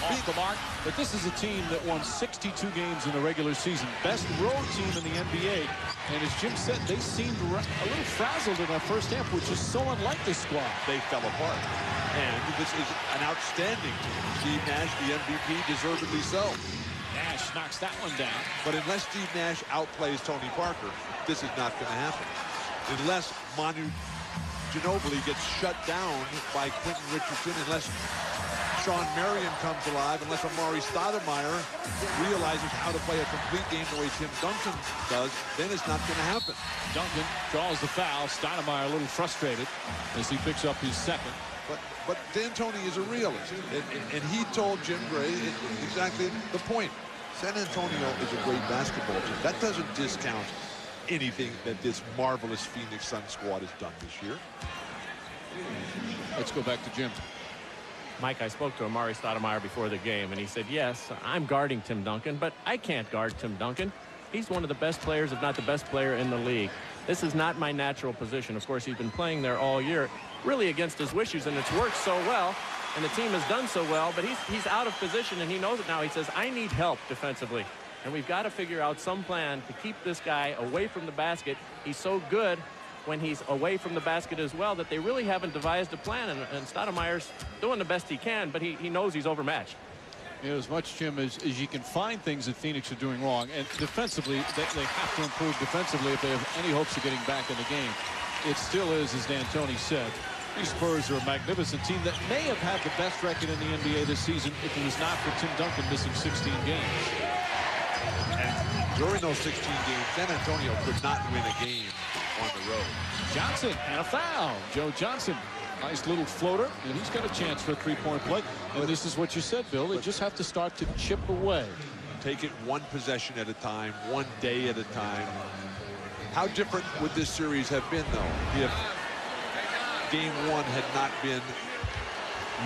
off the mark, but this is a team that won 62 games in the regular season. Best road team in the NBA. And as Jim said, they seemed a little frazzled in that first half, which is so unlike this squad. They fell apart. And this is an outstanding Steve Nash, the MVP, deservedly so. Nash knocks that one down. But unless Steve Nash outplays Tony Parker, this is not going to happen. Unless Manu Ginobili gets shut down by Quentin Richardson unless Sean Marion comes alive, unless Amari Stoudemire realizes how to play a complete game the way Tim Duncan does, then it's not going to happen. Duncan draws the foul. Stoudemire a little frustrated as he picks up his second. But D'Antoni is a realist, and he told Jim Gray exactly the point. San Antonio is a great basketball team. That doesn't discount anything that this marvelous Phoenix Suns squad has done this year. Let's go back to Jim. Mike, I spoke to Amari Stoudemire before the game, and he said, yes, I'm guarding Tim Duncan, but I can't guard Tim Duncan. He's one of the best players, if not the best player in the league. This is not my natural position. Of course, he's been playing there all year, really against his wishes, and it's worked so well, and the team has done so well, but he's out of position, and he knows it now. He says, I need help defensively, and we've got to figure out some plan to keep this guy away from the basket. He's so good when he's away from the basket as well that they really haven't devised a plan, and Stoudemire's doing the best he can, but he knows he's overmatched. You know, as much, Jim, as you can find things that Phoenix are doing wrong, and defensively, they have to improve defensively if they have any hopes of getting back in the game. It still is, as D'Antoni said, these Spurs are a magnificent team that may have had the best record in the NBA this season if it was not for Tim Duncan missing 16 games. And during those 16 games, San Antonio could not win a game on the road. Johnson and a foul. Joe Johnson, nice little floater, and he's got a chance for a three-point play. And this is what you said, Bill. They just have to start to chip away. Take it one possession at a time, one day at a time. How different would this series have been, though, if Game 1 had not been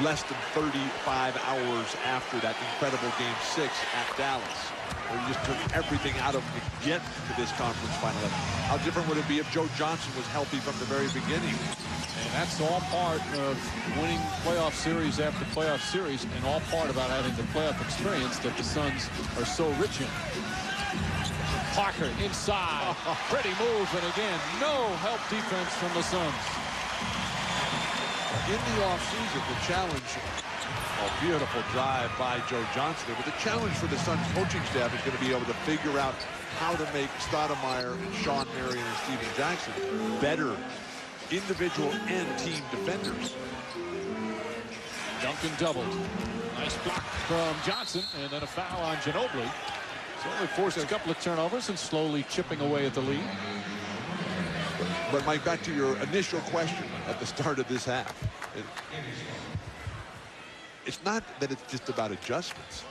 less than 35 hours after that incredible Game 6 at Dallas, where you just took everything out of them to get to this conference final. How different would it be if Joe Johnson was healthy from the very beginning? And that's all part of winning playoff series after playoff series, and all part about having the playoff experience that the Suns are so rich in. Parker inside. Pretty move, and again, no help defense from the Suns. In the offseason, the challenge, a beautiful drive by Joe Johnson, but the challenge for the Suns coaching staff is going to be able to figure out how to make Stoudemire, Sean Marion, and Steven Jackson better individual and team defenders. Duncan doubled. Nice block from Johnson, and then a foul on Ginobili. So they forced a couple of turnovers and slowly chipping away at the lead. But Mike, back to your initial question at the start of this half. It's not that it's just about adjustments.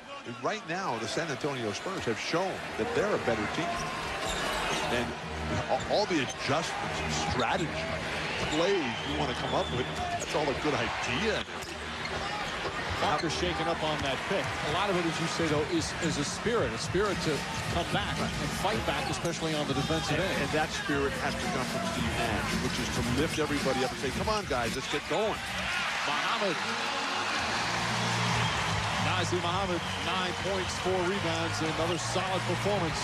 Right now, the San Antonio Spurs have shown that they're a better team. And all the adjustments, strategy, plays you want to come up with, that's all a good idea. Parker shaking up on that pick. A lot of it, as you say, though, is a spirit to come back and fight back, especially on the defensive end. And that spirit has to come from Steve Nash, which is to lift everybody up and say, come on, guys, let's get going. Muhammad. Nazir Muhammad, 9 points, 4 rebounds, and another solid performance.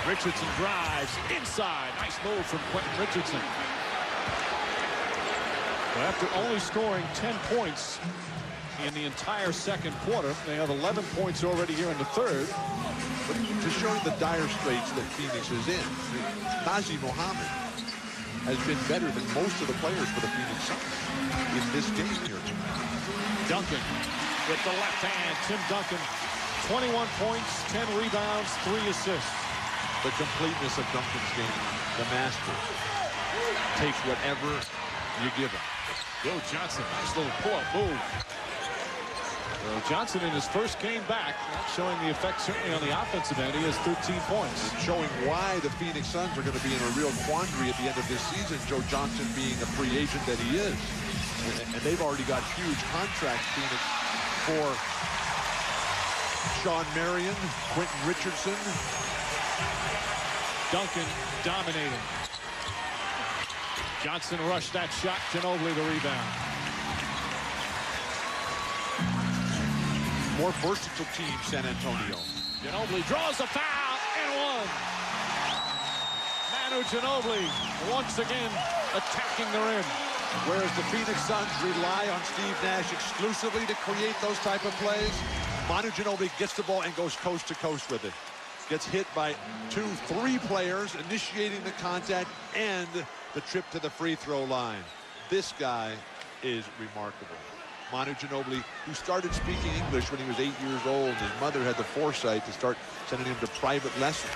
Richardson drives inside. Nice move from Quentin Richardson. Well, after only scoring 10 points in the entire second quarter, they have 11 points already here in the third. But to show you the dire straits that Phoenix is in, Nazir Muhammad has been better than most of the players for the Phoenix Suns in this game here tonight. Duncan with the left hand. Tim Duncan, 21 points, 10 rebounds, 3 assists. The completeness of Duncan's game, the master, takes whatever you give him. Joe Johnson, nice little pull-up move. Well, Johnson in his first game back, not showing the effect certainly on the offensive end. He has 13 points. And showing why the Phoenix Suns are going to be in a real quandary at the end of this season, Joe Johnson being the free agent that he is. And they've already got huge contracts, Phoenix, for Sean Marion, Quentin Richardson. Duncan dominating. Johnson rushed that shot. Ginobili the rebound. More versatile team, San Antonio. Ginobili draws a foul and one. Manu Ginobili once again attacking the rim. Whereas the Phoenix Suns rely on Steve Nash exclusively to create those type of plays, Manu Ginobili gets the ball and goes coast to coast with it. gets hit by 2-3 players, initiating the contact and the trip to the free throw line. This guy is remarkable. Manu Ginobili, who started speaking English when he was 8 years old. His mother had the foresight to start sending him to private lessons.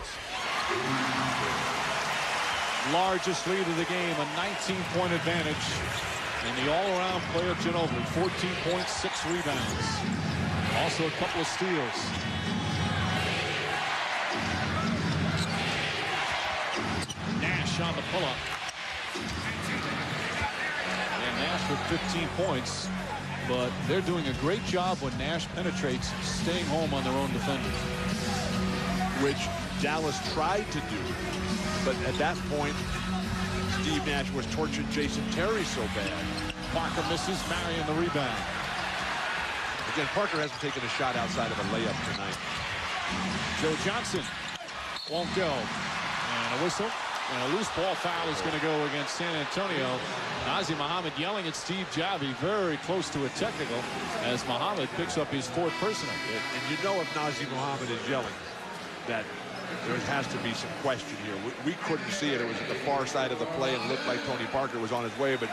Largest lead of the game, a 19-point advantage. And the all-around player Ginobili, 14 points, 6 rebounds. Also a couple of steals. Nash on the pull-up. And Nash with 15 points. But they're doing a great job when Nash penetrates, staying home on their own defenders. Which Dallas tried to do. But at that point, Steve Nash was torturing Jason Terry so bad. Parker misses, Marion the rebound. Again, Parker hasn't taken a shot outside of a layup tonight. Joe Johnson won't go. And a whistle. And a loose ball foul is going to go against San Antonio. Nazr Mohammed yelling at Steve Javy, very close to a technical, as Mohammed picks up his 4th personal. And you know, if Nazr Mohammed is yelling, that there has to be some question here. We couldn't see it. It was at the far side of the play and looked like Tony Parker was on his way. But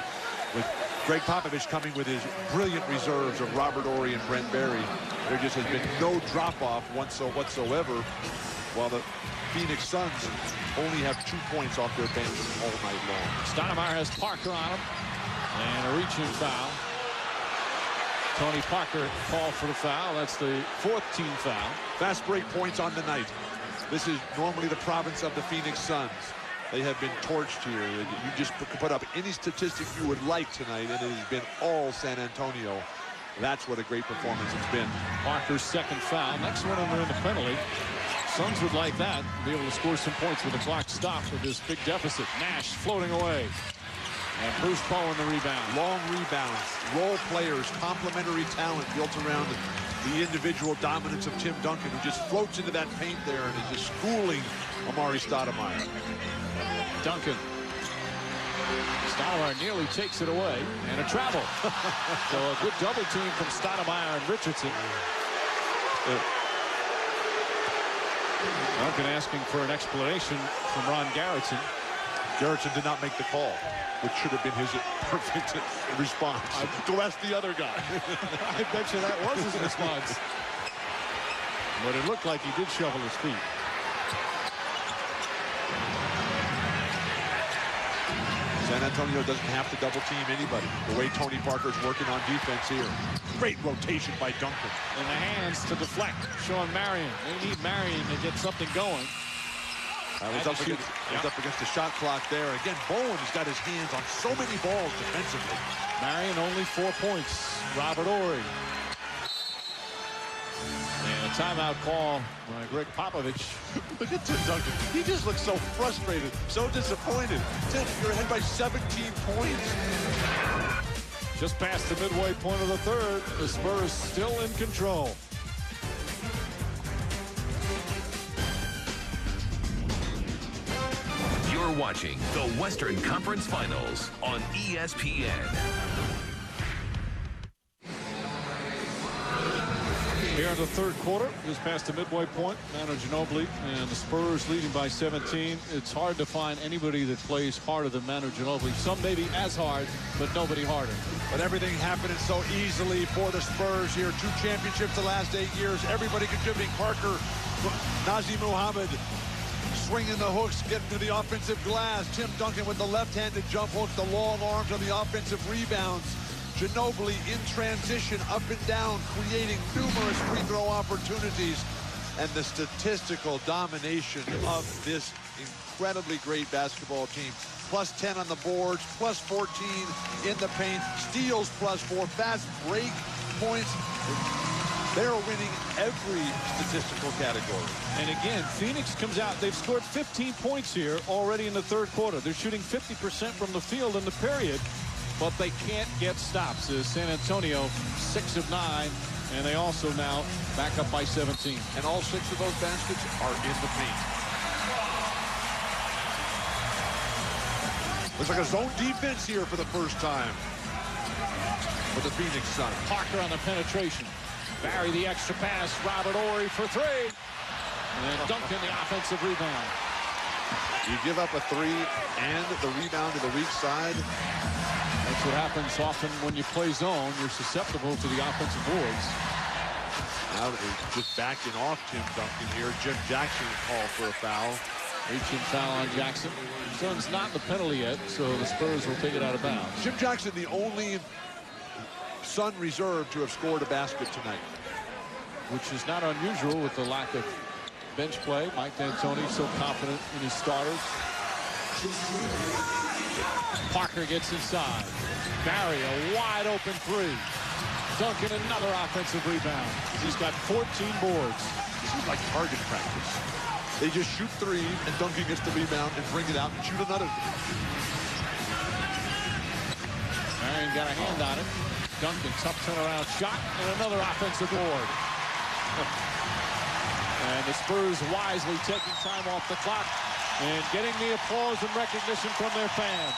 with Greg Popovich coming with his brilliant reserves of Robert Horry and Brent Barry, there just has been no drop-off whatsoever, while the Phoenix Suns only have 2 points off their bench all night long. Stoudemire has Parker on him. And a reaching foul. Tony Parker called for the foul. That's the 4th team foul. Fast break points on the night. This is normally the province of the Phoenix Suns. They have been torched here. You just put up any statistic you would like tonight, and it has been all San Antonio. That's what a great performance it's been. Parker's 2nd foul. Next one, and they're in the penalty. Suns would like that, be able to score some points with the clock stopped with this big deficit. Nash floating away. And Bruce Bowen the rebound. Long rebounds, role players, complementary talent built around the individual dominance of Tim Duncan, who just floats into that paint there and is just schooling Amari Stoudemire. Duncan. Stoudemire nearly takes it away, and a travel. So a good double team from Stoudemire and Richardson. Duncan asking for an explanation from Ron Garretson. Garretson did not make the call, which should have been his perfect response. Go ask the other guy. I bet you that was his response. But it looked like he did shovel his feet. San Antonio doesn't have to double team anybody. The way Tony Parker's working on defense here. Great rotation by Duncan. In the hands to deflect. Showing Marion. They need Marion to get something going. Was up against the shot clock there. Again, Bowen has got his hands on so many balls defensively. Marion only 4 points. Robert Horry. And a timeout call by Greg Popovich. Look at Tim Duncan. He just looks so frustrated, so disappointed. Tim, you're ahead by 17 points. Just past the midway point of the 3rd. The Spurs still in control. You're watching the Western Conference Finals on ESPN. Here in the 3rd quarter, just past the midway point, Manu Ginobili and the Spurs leading by 17. It's hard to find anybody that plays harder than Manu Ginobili. Some maybe as hard, but nobody harder. But everything happening so easily for the Spurs here. 2 championships the last 8 years. Everybody contributing. Parker, Nazr Mohammed swinging the hooks, getting to the offensive glass. Tim Duncan with the left-handed jump hook, the long arms on the offensive rebounds. Ginobili in transition, up and down, creating numerous free throw opportunities. And the statistical domination of this incredibly great basketball team. Plus 10 on the boards, plus 14 in the paint, steals plus 4, fast break points. They're winning every statistical category. And again, Phoenix comes out. They've scored 15 points here already in the 3rd quarter. They're shooting 50% from the field in the period, but they can't get stops. San Antonio 6 of 9, and they also now back up by 17. And all 6 of those baskets are in the paint. Looks like a zone defense here for the first time for the Phoenix Suns. Parker on the penetration. Barry the extra pass. Robert Horry for 3. And Duncan, the offensive rebound. You give up a 3 and the rebound to the weak side. That's what happens often when you play zone. You're susceptible to the offensive boards. Now just backing off Tim Duncan here. Jim Jackson called for a foul. Reaching foul on Jackson. Sun's not in the penalty yet, so the Spurs will take it out of bounds. Jim Jackson, the only Sun reserve to have scored a basket tonight, which is not unusual with the lack of bench play. Mike D'Antoni so confident in his starters. Parker gets inside. Barry, a wide open 3. Duncan, another offensive rebound. He's got 14 boards. This is like target practice. They just shoot 3 and Duncan gets the rebound and bring it out and shoot another. Marion got a hand on it. Duncan, tough turnaround shot and another offensive board. And the Spurs wisely taking time off the clock and getting the applause and recognition from their fans.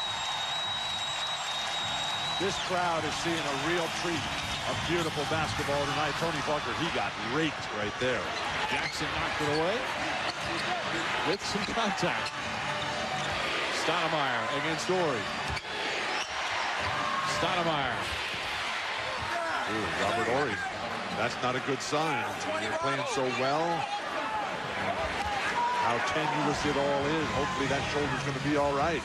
This crowd is seeing a real treat of beautiful basketball tonight. Tony Parker, he got raked right there. Jackson knocked it away with some contact. Stoudemire against Ori. Stoudemire. Ooh, Robert Ori. That's not a good sign. You're playing so well. How tenuous it all is. Hopefully that shoulder's going to be all right.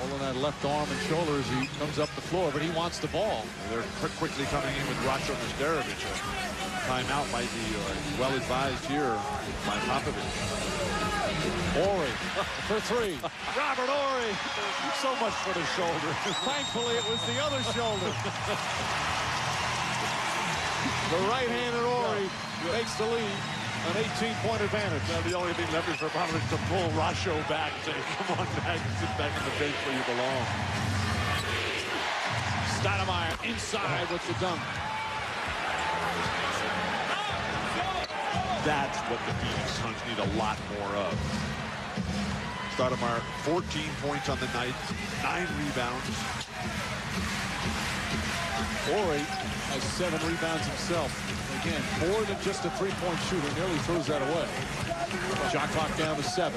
All in that left arm and shoulder as he comes up the floor, but he wants the ball. And they're quickly coming in with Ratko Nesterovic. Timeout might be well advised here by Popovich. Ori for 3. Robert Ori. So much for the shoulder. Thankfully, it was the other shoulder. The right-handed Ori makes the lead. An 18-point advantage. Now the only thing left is for Popovich to pull Ratko back and say, come on back and sit back on the bench where you belong. Stoudemire inside with the dunk. That's what the Phoenix Suns need a lot more of. Stoudemire, 14 points on the night, 9 rebounds. Ori has 7 rebounds himself. Again, more than just a 3-point shooter. Nearly throws that away. Shot clock down to 7.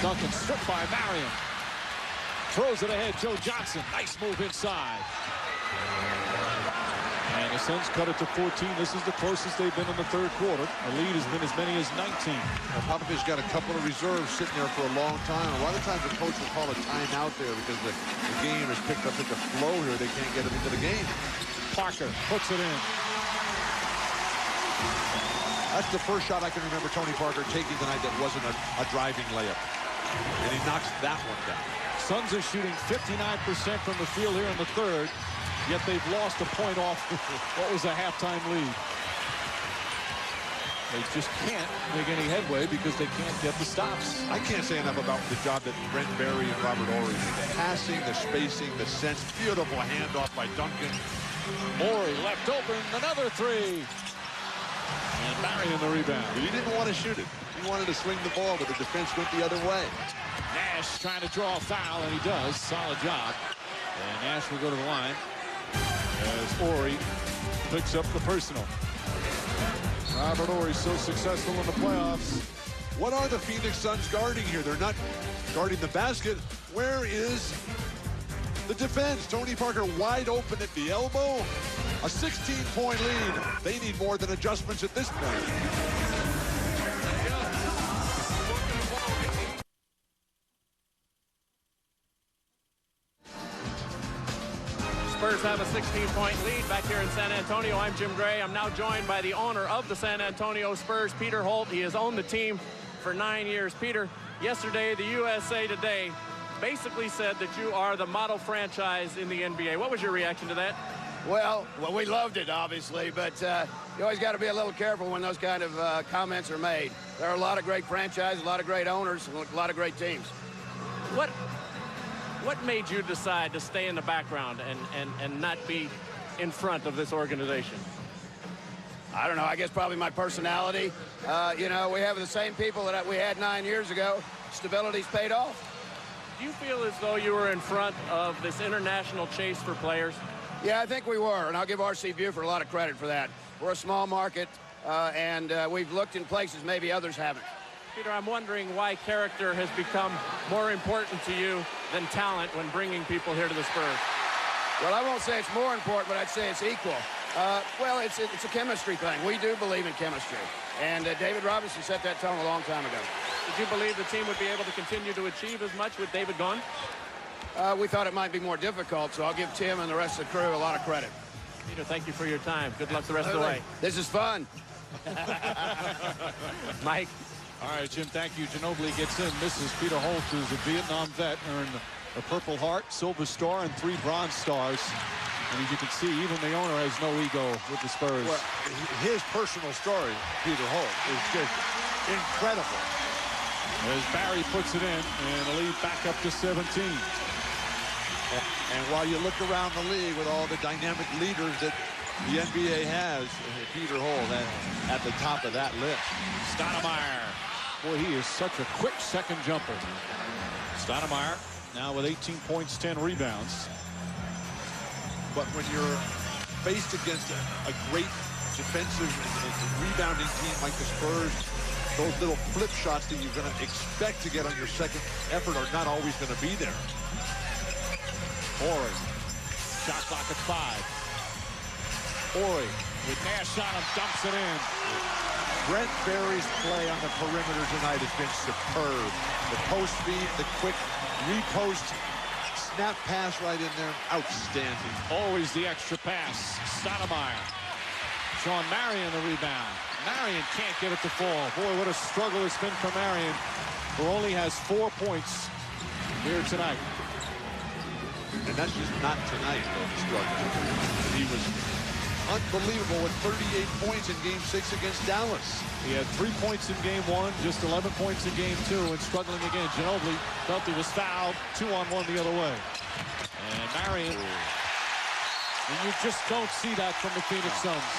Duncan stripped by Marion. Throws it ahead. Joe Johnson. Nice move inside. And the Suns cut it to 14. This is the closest they've been in the third quarter. The lead has been as many as 19. Well, Popovich's got a couple of reserves sitting there for a long time. A lot of times the coach will call a timeout there because the game has picked up such a flow here. They can't get it into the game. Parker puts it in. That's the first shot I can remember Tony Parker taking tonight that wasn't a driving layup. And he knocks that one down. Suns are shooting 59% from the field here in the third, yet they've lost a point off what was a halftime lead. They just can't make any headway because they can't get the stops. I can't say enough about the job that Brent Berry and Robert Ori did. The passing, the spacing, the sense. Beautiful handoff by Duncan. Ori left open, another 3. And Barry in the rebound. He didn't want to shoot it. He wanted to swing the ball, but the defense went the other way. Nash trying to draw a foul, and he does. Solid job. And Nash will go to the line as Ori picks up the personal. Robert Ori so successful in the playoffs. What are the Phoenix Suns guarding here? They're not guarding the basket. Where is the defense? Tony Parker wide open at the elbow. A 16-point lead. They need more than adjustments at this point. Spurs have a 16-point lead back here in San Antonio. I'm Jim Gray. I'm now joined by the owner of the San Antonio Spurs, Peter Holt. He has owned the team for 9 years. Peter, yesterday, the USA Today basically said that you are the model franchise in the NBA. What was your reaction to that? Well, we loved it, obviously, but you always got to be a little careful when those kind of comments are made. There are a lot of great franchises, a lot of great owners, and a lot of great teams. What made you decide to stay in the background and not be in front of this organization? I don't know. I guess probably my personality. You know, we have the same people that we had 9 years ago. Stability's paid off. Do you feel as though you were in front of this international chase for players? Yeah, I think we were, and I'll give RC Buford a lot of credit for that. We're a small market, and we've looked in places maybe others haven't. Peter, I'm wondering why character has become more important to you than talent when bringing people here to the Spurs. Well, I won't say it's more important, but I'd say it's equal. Well, it's a chemistry thing. We do believe in chemistry. And David Robinson set that tone a long time ago. Did you believe the team would be able to continue to achieve as much with David gone? We thought it might be more difficult, so I'll give Tim and the rest of the crew a lot of credit. Peter, thank you for your time. Good luck the rest of the way. This is fun. Mike. All right, Jim, thank you. Ginobili gets in. Mrs. Peter Holt, who's a Vietnam vet, earned a Purple Heart, Silver Star, and 3 Bronze Stars. And as you can see, even the owner has no ego with the Spurs. Well, his personal story, Peter Holt, is just incredible. As Barry puts it in, and the lead back up to 17. And while you look around the league with all the dynamic leaders that the NBA has, Peter Holt at the top of that list. Stoudemire. Boy, he is such a quick second jumper. Stoudemire now with 18 points, 10 rebounds. But when you're faced against a great defensive and rebounding team like the Spurs, those little flip shots that you're going to expect to get on your second effort are not always going to be there. Horry. Shot clock at 5. Horry with Nash on him, dumps it in. Brent Barry's play on the perimeter tonight has been superb. The post feed, the quick repost, snap pass right in there, outstanding. Always the extra pass. Stoudemire. Sean Marion the rebound. Marion can't get it to fall. Boy, what a struggle it's been for Marion, who only has 4 points here tonight. And that's just not tonight, though, the struggle. He was unbelievable with 38 points in Game 6 against Dallas. He had 3 points in Game 1, just 11 points in Game 2, and struggling again. Ginobili felt he was fouled, 2-on-1 the other way. And Marion, and you just don't see that from the Phoenix Suns.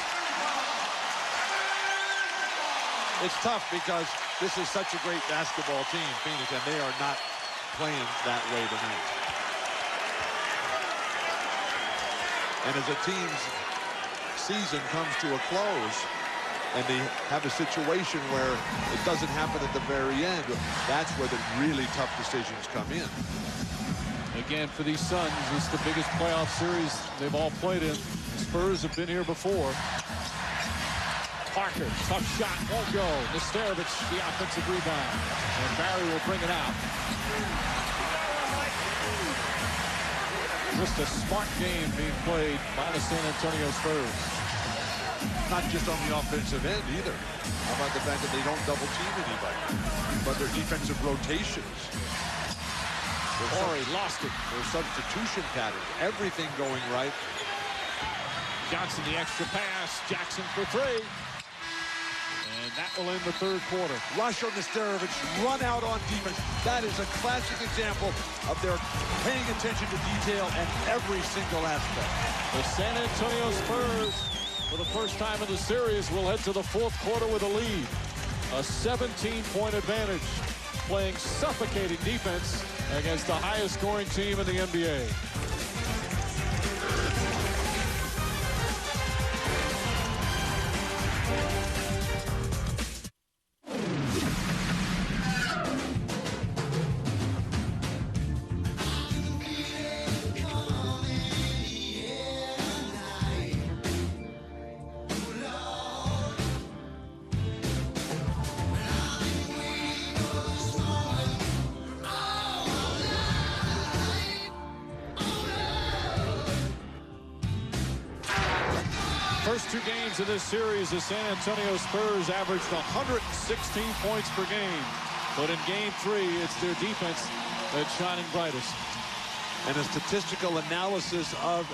It's tough because this is such a great basketball team, Phoenix, and they are not playing that way tonight. And as a team's season comes to a close, and they have a situation where it doesn't happen at the very end, that's where the really tough decisions come in. Again, for these Suns, it's the biggest playoff series they've all played in. Spurs have been here before. Parker, tough shot, won't go. Nesterovic, the offensive rebound. And Barry will bring it out. Just a smart game being played by the San Antonio Spurs. Not just on the offensive end either. How about the fact that they don't double team anybody, but their defensive rotations. Horry lost it. Their substitution patterns, everything going right. Johnson the extra pass. Jackson for 3. And that will end the third quarter. Rush on Nesterovic, run out on defense. That is a classic example of their paying attention to detail and every single aspect. The San Antonio Spurs, for the first time in the series, will head to the fourth quarter with a lead. A 17-point advantage, playing suffocating defense against the highest scoring team in the NBA. First 2 games of this series, the San Antonio Spurs averaged 116 points per game. But in Game 3, it's their defense that's shining brightest. And a statistical analysis of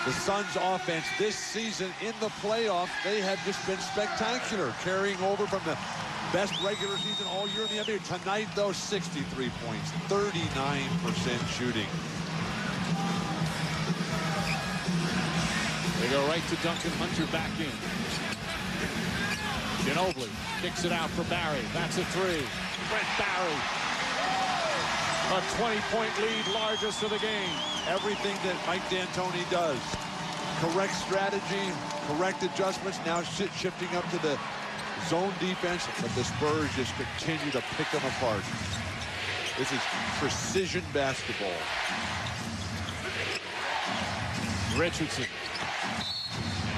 the Suns' offense this season in the playoffs, they have just been spectacular, carrying over from the best regular season all year in the NBA. Tonight, though, 63 points, 39% shooting. They go right to Duncan. Hunter back in. Ginobili kicks it out for Barry. That's a 3. Brent Barry. A 20-point lead, largest of the game. Everything that Mike D'Antoni does. Correct strategy, correct adjustments, now shifting up to the zone defense, but the Spurs just continue to pick them apart. This is precision basketball. Richardson.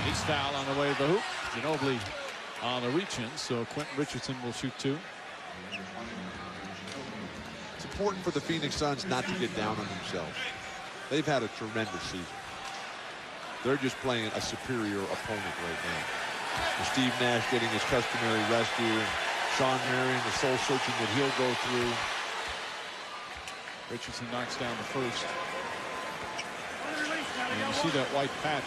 He's fouled on the way to the hoop. Ginobili on the reach-in, so Quentin Richardson will shoot 2. It's important for the Phoenix Suns not to get down on themselves. They've had a tremendous season. They're just playing a superior opponent right now. And Steve Nash getting his customary rest here. Sean Marion, the soul searching that he'll go through. Richardson knocks down the first. And you see that white patch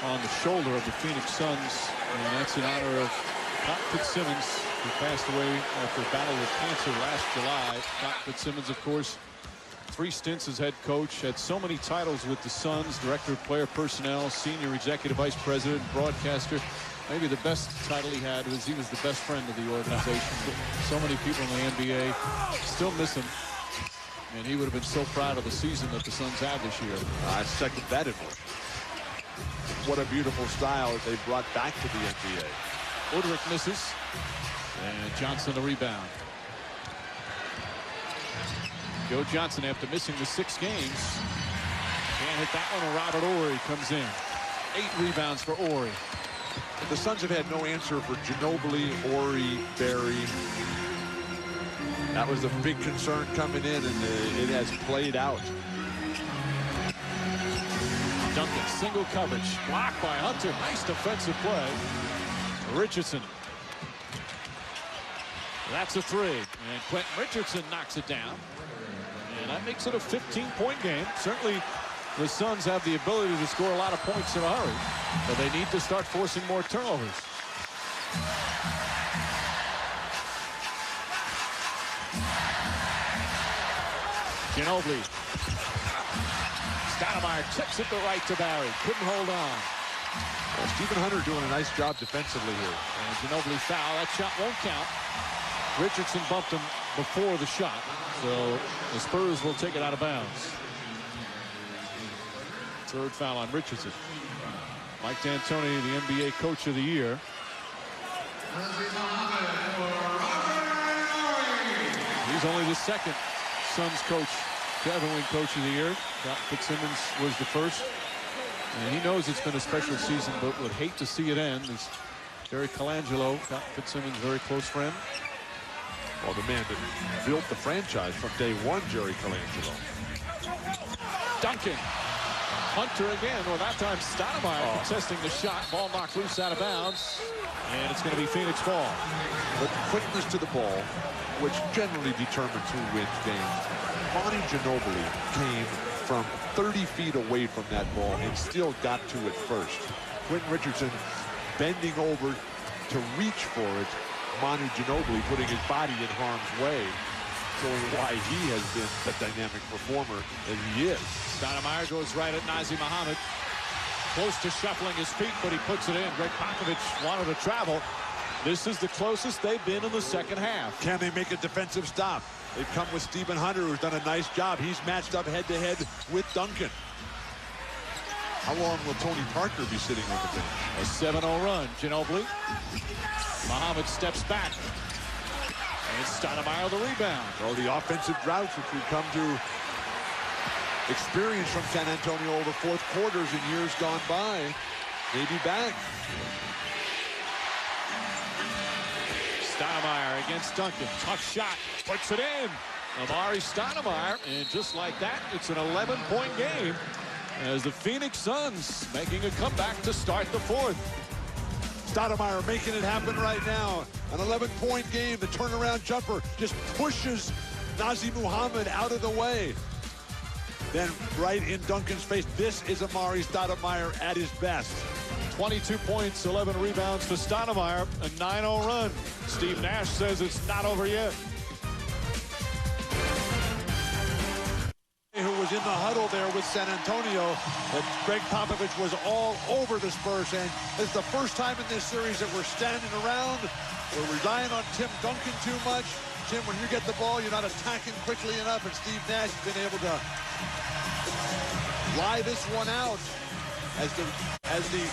on the shoulder of the Phoenix Suns, and that's in honor of Doc Fitzsimmons, who passed away after a battle with cancer last July. Doc Fitzsimmons, of course, 3 stints as head coach, had so many titles with the Suns, director of player personnel, senior executive vice president, broadcaster. Maybe the best title he had was he was the best friend of the organization. So many people in the NBA still miss him. And he would have been so proud of the season that the Suns had this year. I second that in one. What a beautiful style that they brought back to the NBA. Udrich misses. And Johnson the rebound. Joe Johnson, after missing the 6 games, can't hit that one. And Robert Horry comes in. 8 rebounds for Horry. And the Suns have had no answer for Ginobili, Horry, Barry. That was a big concern coming in, and it has played out. Duncan, single coverage, blocked by Hunter. Nice defensive play. Richardson. That's a 3. And Quentin Richardson knocks it down. And that makes it a 15-point game. Certainly, the Suns have the ability to score a lot of points in a hurry, but they need to start forcing more turnovers. Ginobili. Stoudemire tips it the right to Barry. Couldn't hold on. Well, Stephen Hunter doing a nice job defensively here. And Ginobili foul. That shot won't count. Richardson bumped him before the shot, so the Spurs will take it out of bounds. 3rd foul on Richardson. Mike D'Antoni, the NBA Coach of the Year. He's only the 2nd Suns coach to ever win Coach of the Year. Doc Fitzsimmons was the first. And he knows it's been a special season, but would hate to see it end. As Jerry Colangelo, Doc Fitzsimmons' very close friend. Well, the man that built the franchise from day one, Jerry Colangelo. Duncan. Hunter again. Well, that time Stoudemire contesting the shot. Ball knocked loose out of bounds. And it's going to be Phoenix ball. But quickness to the ball, which generally determines who wins games. Monty Ginobili came from 30 feet away from that ball and still got to it first. Quentin Richardson bending over to reach for it. Manu Ginobili putting his body in harm's way, showing why he has been the dynamic performer that he is. Stoudemire goes right at Nazr Mohammed. Close to shuffling his feet, but he puts it in. Greg Popovich wanted to travel. This is the closest they've been in the 2nd half. Can they make a defensive stop? They've come with Stephen Hunter, who's done a nice job. He's matched up head-to-head with Duncan. How long will Tony Parker be sitting on the bench? A 7-0 run. Ginobili. Mohammed steps back. And Stoudemire the rebound. Oh, the offensive droughts which we've come to experience from San Antonio over 4th quarters in years gone by may be back. Stoudemire against Duncan. Tough shot. Puts it in. Amari Stoudemire. And just like that, it's an 11-point game as the Phoenix Suns making a comeback to start the 4th. Stoudemire making it happen right now. An 11-point game. The turnaround jumper just pushes Nazr Mohammed out of the way. Then right in Duncan's face, this is Amari Stoudemire at his best. 22 points, 11 rebounds for Stoudemire, a 9-0 run. Steve Nash says it's not over yet. Who was in the huddle there with San Antonio, but Greg Popovich was all over the Spurs, saying this is the first time in this series that we're standing around. We're relying on Tim Duncan too much. Tim, when you get the ball, you're not attacking quickly enough, and Steve Nash has been able to lie this one out as the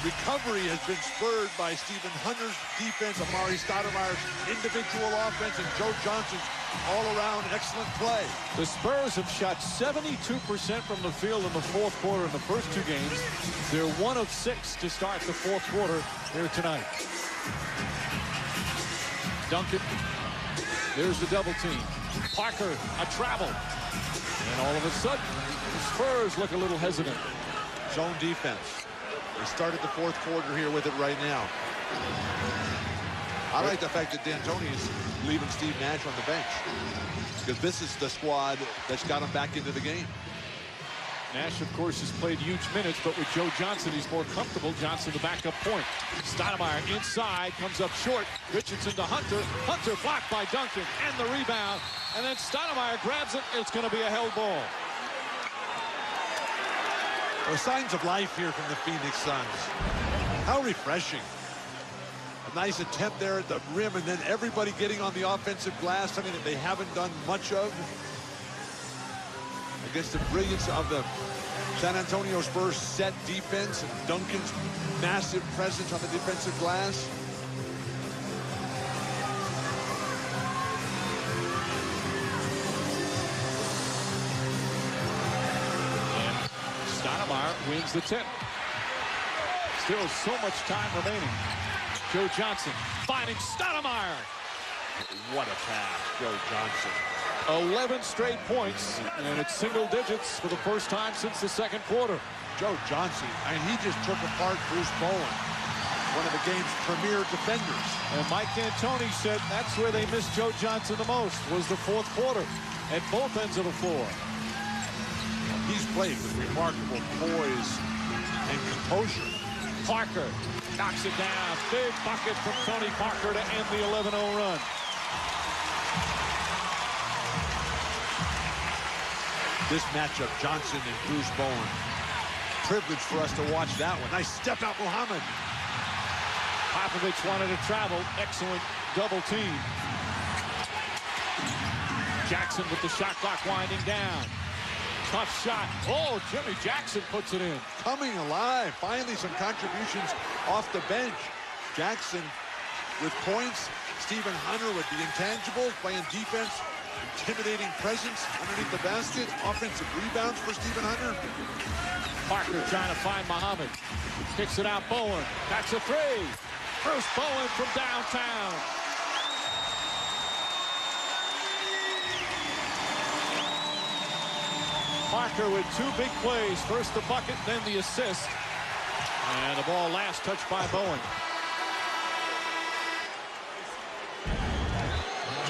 recovery has been spurred by Stephen Hunter's defense, Amari Stoudemire's individual offense, and Joe Johnson's all-around excellent play. The Spurs have shot 72% from the field in the fourth quarter in the first two games. They're 1 of 6 to start the fourth quarter here tonight. Duncan. There's the double team. Parker, a travel. And all of a sudden, the Spurs look a little hesitant. Zone defense. They started the fourth quarter here with it right now. I like the fact that D'Antoni is leaving Steve Nash on the bench, because this is the squad that's got him back into the game. Nash, of course, has played huge minutes, but with Joe Johnson, he's more comfortable. Johnson, the backup point. Stoudemire inside, comes up short. Richardson to Hunter. Hunter blocked by Duncan, and the rebound. And then Stoudemire grabs it. It's going to be a held ball. Well, signs of life here from the Phoenix Suns. How refreshing. A nice attempt there at the rim, and then everybody getting on the offensive glass, something that they haven't done much of. Against the brilliance of the San Antonio Spurs set defense and Duncan's massive presence on the defensive glass. And Stoudemire wins the tip. Still so much time remaining. Joe Johnson finding Stoudemire. What a pass, Joe Johnson. 11 straight points, and it's single digits for the first time since the second quarter. Joe Johnson, I mean, he just took apart Bruce Bowen, one of the game's premier defenders. And Mike D'Antoni said that's where they missed Joe Johnson the most, was the fourth quarter at both ends of the floor. He's played with remarkable poise and composure. Parker knocks it down. Big bucket from Tony Parker to end the 11-0 run. This matchup, Johnson and Bruce Bowen. Privilege for us to watch that one. Nice step out, Muhammad. Popovich wanted to travel. Excellent double team. Jackson with the shot clock winding down. Tough shot. Oh, Jimmy Jackson puts it in. Coming alive. Finally some contributions off the bench. Jackson with points. Stephen Hunter with the intangibles, playing defense. Intimidating presence underneath the basket. Offensive rebounds for Stephen Hunter. Parker trying to find Muhammad. Kicks it out, Bowen. That's a three. Bruce Bowen from downtown. Parker with two big plays. First the bucket, then the assist. And the ball last touched by Bowen.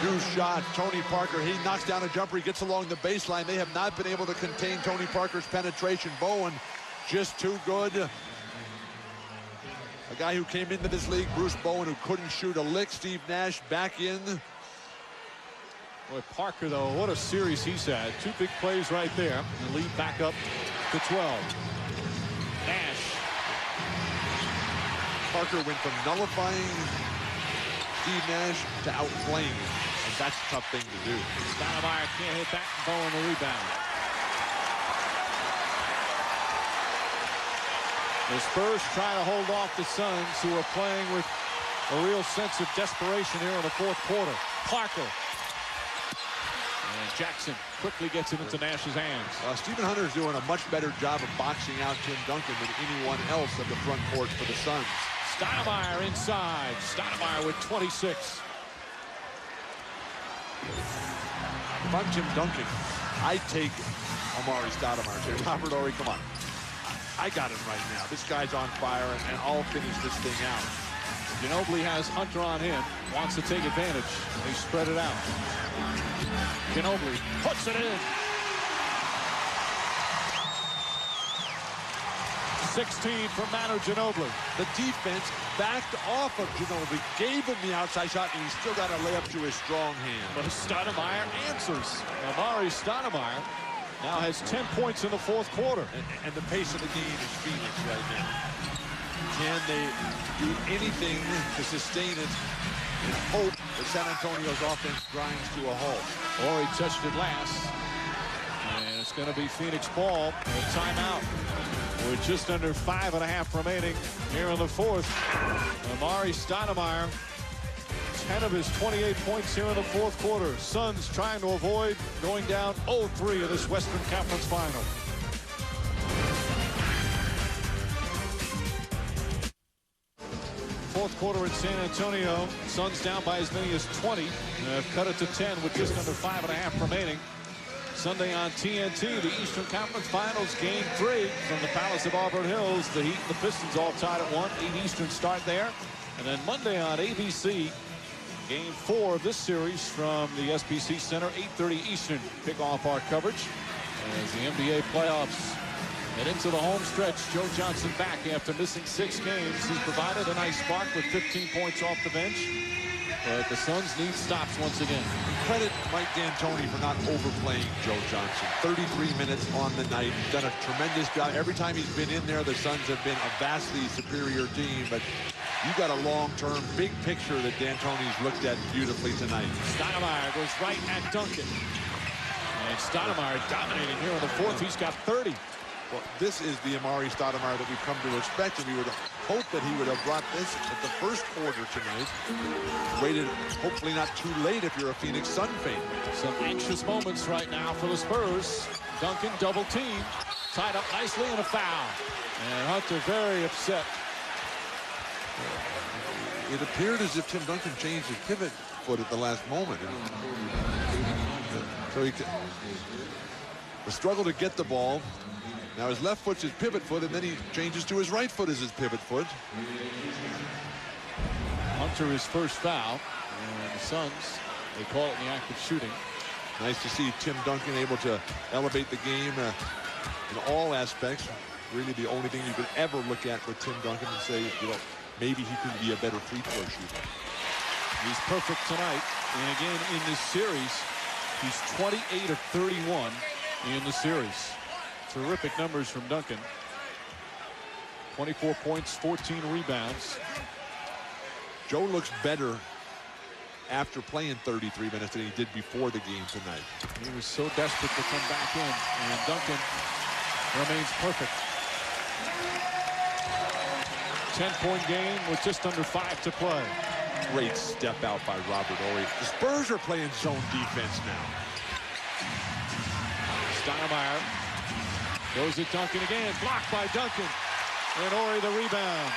Two shots. Tony Parker, he knocks down a jumper. He gets along the baseline. They have not been able to contain Tony Parker's penetration. Bowen just too good. A guy who came into this league, Bruce Bowen, who couldn't shoot a lick. Steve Nash back in. Boy, Parker, though, what a series he's had. Two big plays right there. The lead back up to 12. Nash. Parker went from nullifying Steve Nash to outplaying him. And that's a tough thing to do. Stoudemire can't hit back. Bowen the rebound. The Spurs try to hold off the Suns, who are playing with a real sense of desperation here in the fourth quarter. Parker. And Jackson quickly gets it into Nash's hands. Stephen Hunter's doing a much better job of boxing out Tim Duncan than anyone else at the front court for the Suns. Stoudemire inside. Stoudemire with 26. If I'm Tim Duncan, I take Amari Stoudemire. Say, Robert Horry, come on. I got him right now. This guy's on fire, and I'll finish this thing out. Ginobili has Hunter on him. Wants to take advantage. They spread it out. Ginobili puts it in. 16 from Manu Ginobili. The defense backed off of Ginobili, gave him the outside shot, and he still got a layup to his strong hand. But Stoudemire answers. Amari Stoudemire now has 10 points in the fourth quarter. And the pace of the game is Phoenix right now. Can they do anything to sustain it and hope that San Antonio's offense grinds to a halt? Horry touched it last. And it's going to be Phoenix ball. A timeout. with just under 5.5 remaining here in the fourth. Amari Stoudemire, 10 of his 28 points here in the fourth quarter. Suns trying to avoid going down 0-3 in this Western Conference final. Fourth quarter in San Antonio. Suns down by as many as 20. Have cut it to 10 with just under 5.5 remaining. Sunday on TNT, the Eastern Conference Finals, Game 3 from the Palace of Auburn Hills. The Heat and the Pistons all tied at 1. 8 Eastern start there. And then Monday on ABC, Game 4 of this series from the SBC Center, 8:30 Eastern. Kick off our coverage as the NBA playoffs head into the home stretch. Joe Johnson back after missing 6 games. He's provided a nice spark with 15 points off the bench. But the Suns need stops once again. Credit Mike D'Antoni for not overplaying Joe Johnson. 33 minutes on the night. He's done a tremendous job. Every time he's been in there, the Suns have been a vastly superior team. But you got a long-term, big picture that D'Antoni's looked at beautifully tonight. Stoudemire goes right at Duncan. And Stoudemire dominating here in the fourth. He's got 30. Well, this is the Amari Stoudemire that we've come to expect, and we would hope that he would have brought this at the first quarter tonight. Waited, hopefully not too late if you're a Phoenix Sun fan. Some anxious moments right now for the Spurs. Duncan double team, tied up nicely in a foul. And Hunter very upset. It appeared as if Tim Duncan changed his pivot foot at the last moment. So he struggled to get the ball. Now his left foot's his pivot foot, and then he changes to his right foot as his pivot foot. Hunter his first foul, and the Suns, they call it in the act of shooting. Nice to see Tim Duncan able to elevate the game in all aspects. Really the only thing you could ever look at with Tim Duncan and say, you know, maybe he could be a better free throw shooter. He's perfect tonight, and again in this series, he's 28 of 31 in the series. Terrific numbers from Duncan. 24 points, 14 rebounds. Joe looks better after playing 33 minutes than he did before the game tonight. He was so desperate to come back in, and Duncan remains perfect. 10-point game with just under 5 to play. Great step out by Robert Horry. The Spurs are playing zone defense now. Stoudemire goes at Duncan again, blocked by Duncan. And Horry the rebound.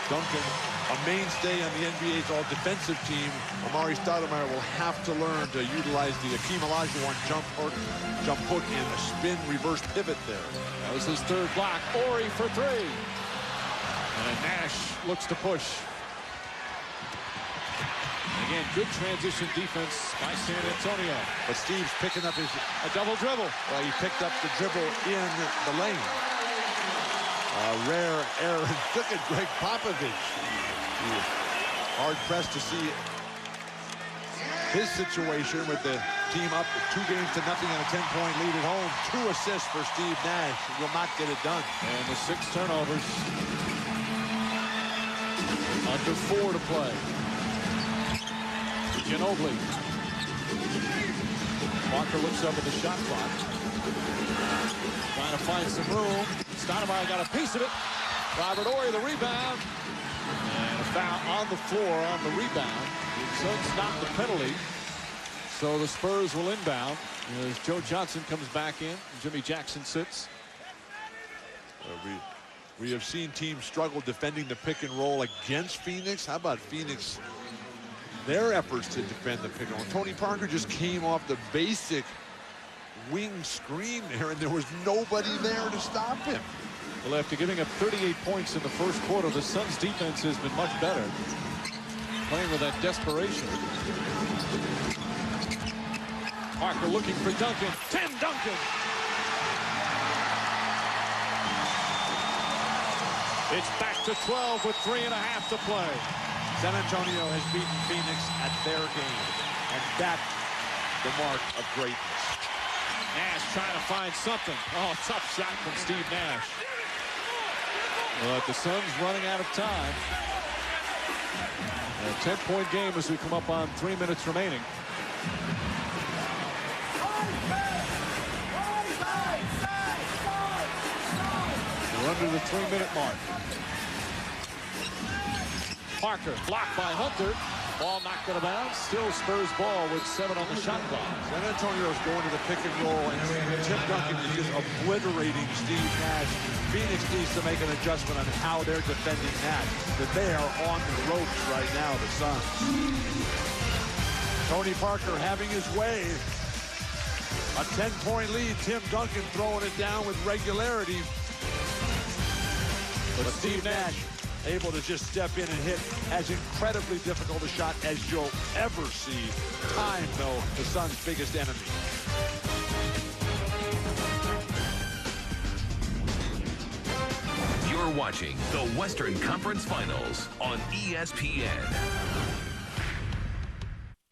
Duncan, a mainstay on the NBA's all-defensive team. Amari Stoudemire will have to learn to utilize the Akeem Olajuwon jump hook and a spin reverse pivot there. That was his third block. Horry for 3. And Nash looks to push. Again, good transition defense by San Antonio. But Steve's picking up a double dribble. Well, he picked up the dribble in the lane. A rare error. Look at Greg Popovich. Hard-pressed to see his situation with the team up 2-0 on a 10-point lead at home. 2 assists for Steve Nash. He will not get it done. And the 6 turnovers. Under 4 to play. Ginobili. Walker looks up at the shot clock. Trying to find some room. Stoudemire got a piece of it. Robert Horry the rebound. And a foul on the floor on the rebound. Suns not the penalty. So the Spurs will inbound as Joe Johnson comes back in. Jimmy Jackson sits. We have seen teams struggle defending the pick and roll against Phoenix. How about Phoenix? Their efforts to defend the pick and roll. Tony Parker just came off the basic wing screen there, and there was nobody there to stop him. Well, after giving up 38 points in the first quarter, the Suns' defense has been much better. Playing with that desperation. Parker looking for Duncan. Tim Duncan! It's back to 12 with 3.5 to play. San Antonio has beaten Phoenix at their game, and that's the mark of greatness. Nash trying to find something. Oh, tough shot from Steve Nash. But the Suns running out of time. A 10-point game as we come up on 3 minutes remaining. under the 3-minute mark. Parker blocked by Hunter. Ball knocked out of bounds. Still Spurs ball with 7 on the shot clock. San Antonio's going to the pick and roll, and Tim Duncan is just obliterating Steve Nash. Phoenix needs to make an adjustment on how they're defending that. But they are on the ropes right now, the Suns. Tony Parker having his way. A 10-point lead. Tim Duncan throwing it down with regularity. But Steve Nash able to just step in and hit as incredibly difficult a shot as you'll ever see. Time, though, the Suns' biggest enemy. You're watching the Western Conference Finals on ESPN.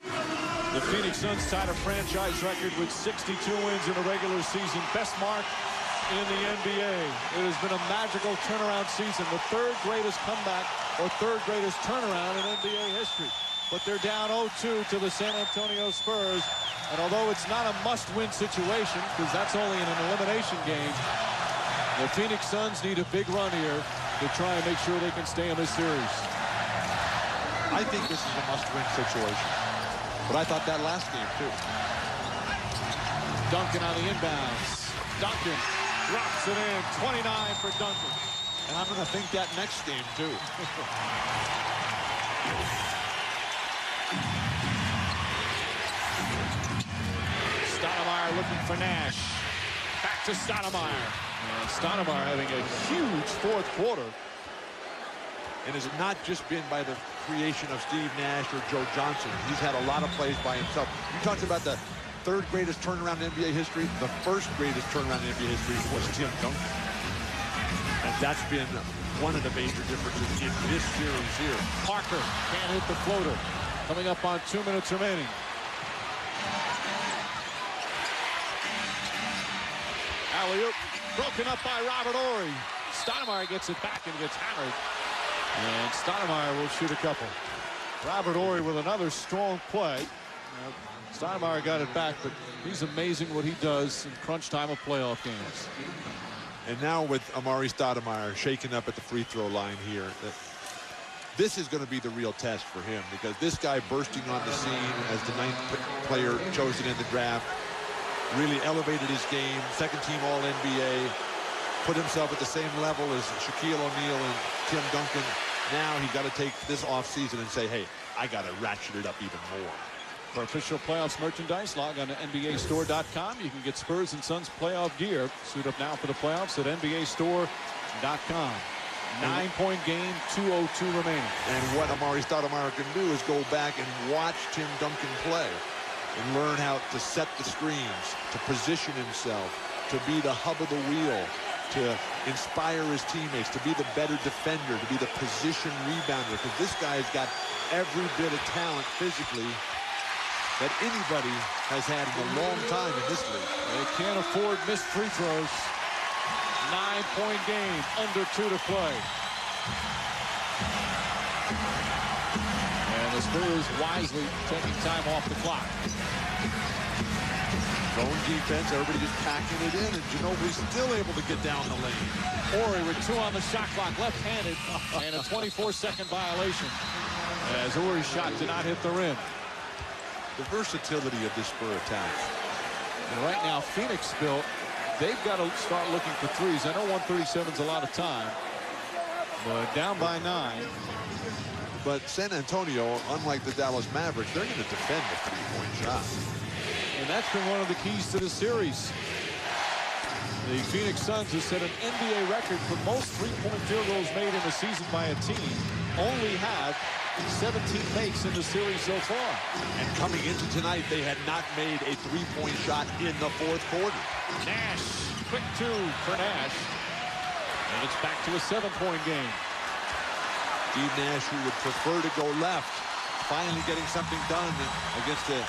The Phoenix Suns tied a franchise record with 62 wins in a regular season. Best mark in the NBA. It has been a magical turnaround season, the 3rd greatest comeback or 3rd greatest turnaround in NBA history. But they're down 0-2 to the San Antonio Spurs. And although it's not a must-win situation, because that's only in an elimination game, the Phoenix Suns need a big run here to try and make sure they can stay in this series. I think this is a must-win situation. But I thought that last game, too. Duncan on the inbounds. Duncan drops it in. 29 for Duncan. And I'm going to think that next game, too. Stoudemire looking for Nash. Back to Stoudemire. And Stoudemire having a huge 4th quarter. And it's not just been by the creation of Steve Nash or Joe Johnson. He's had a lot of plays by himself. You talked about the 3rd greatest turnaround in NBA history. The 1st greatest turnaround in NBA history was Tim Duncan. And that's been one of the major differences in this series here. Parker can't hit the floater. Coming up on 2 minutes remaining. Alley-oop broken up by Robert Horry. Stoudemire gets it back and gets hammered. And Stoudemire will shoot a couple. Robert Horry with another strong play. Stoudemire got it back, but he's amazing what he does in crunch time of playoff games. And now with Amari Stoudemire shaking up at the free throw line here, this is going to be the real test for him, because this guy bursting on the scene as the 9th player chosen in the draft really elevated his game. 2nd team All-NBA, put himself at the same level as Shaquille O'Neal and Tim Duncan. Now he's got to take this offseason and say, hey, I got to ratchet it up even more. For official playoffs merchandise, log on to NBAstore.com. You can get Spurs and Suns playoff gear. Suit up now for the playoffs at NBAstore.com. 9-point game, 2:02 remaining. And what Amari Stoudemire can do is go back and watch Tim Duncan play and learn how to set the screens, to position himself, to be the hub of the wheel, to inspire his teammates, to be the better defender, to be the position rebounder, because this guy's got every bit of talent physically that anybody has had in a long time in this league. They can't afford missed free throws. 9-point game, under 2 to play. And the Spurs wisely taking time off the clock. Zone defense, everybody just packing it in, and Ginobili's still able to get down the lane. Horry with 2 on the shot clock, left-handed, and a 24-second violation as Horry's shot did not hit the rim. The versatility of this Spur attack. And right now, Phoenix, Bill, they've got to start looking for threes. I know 137 is a lot of time, but down by 9. But San Antonio, unlike the Dallas Mavericks, they're going to defend the three-point shot. And that's been one of the keys to the series. The Phoenix Suns have set an NBA record for most three-point field goals made in a season by a team. Only have 17 makes in the series so far. And coming into tonight, they had not made a three-point shot in the 4th quarter. Nash, quick 2 for Nash. And it's back to a 7-point game. Steve Nash, who would prefer to go left, finally getting something done against the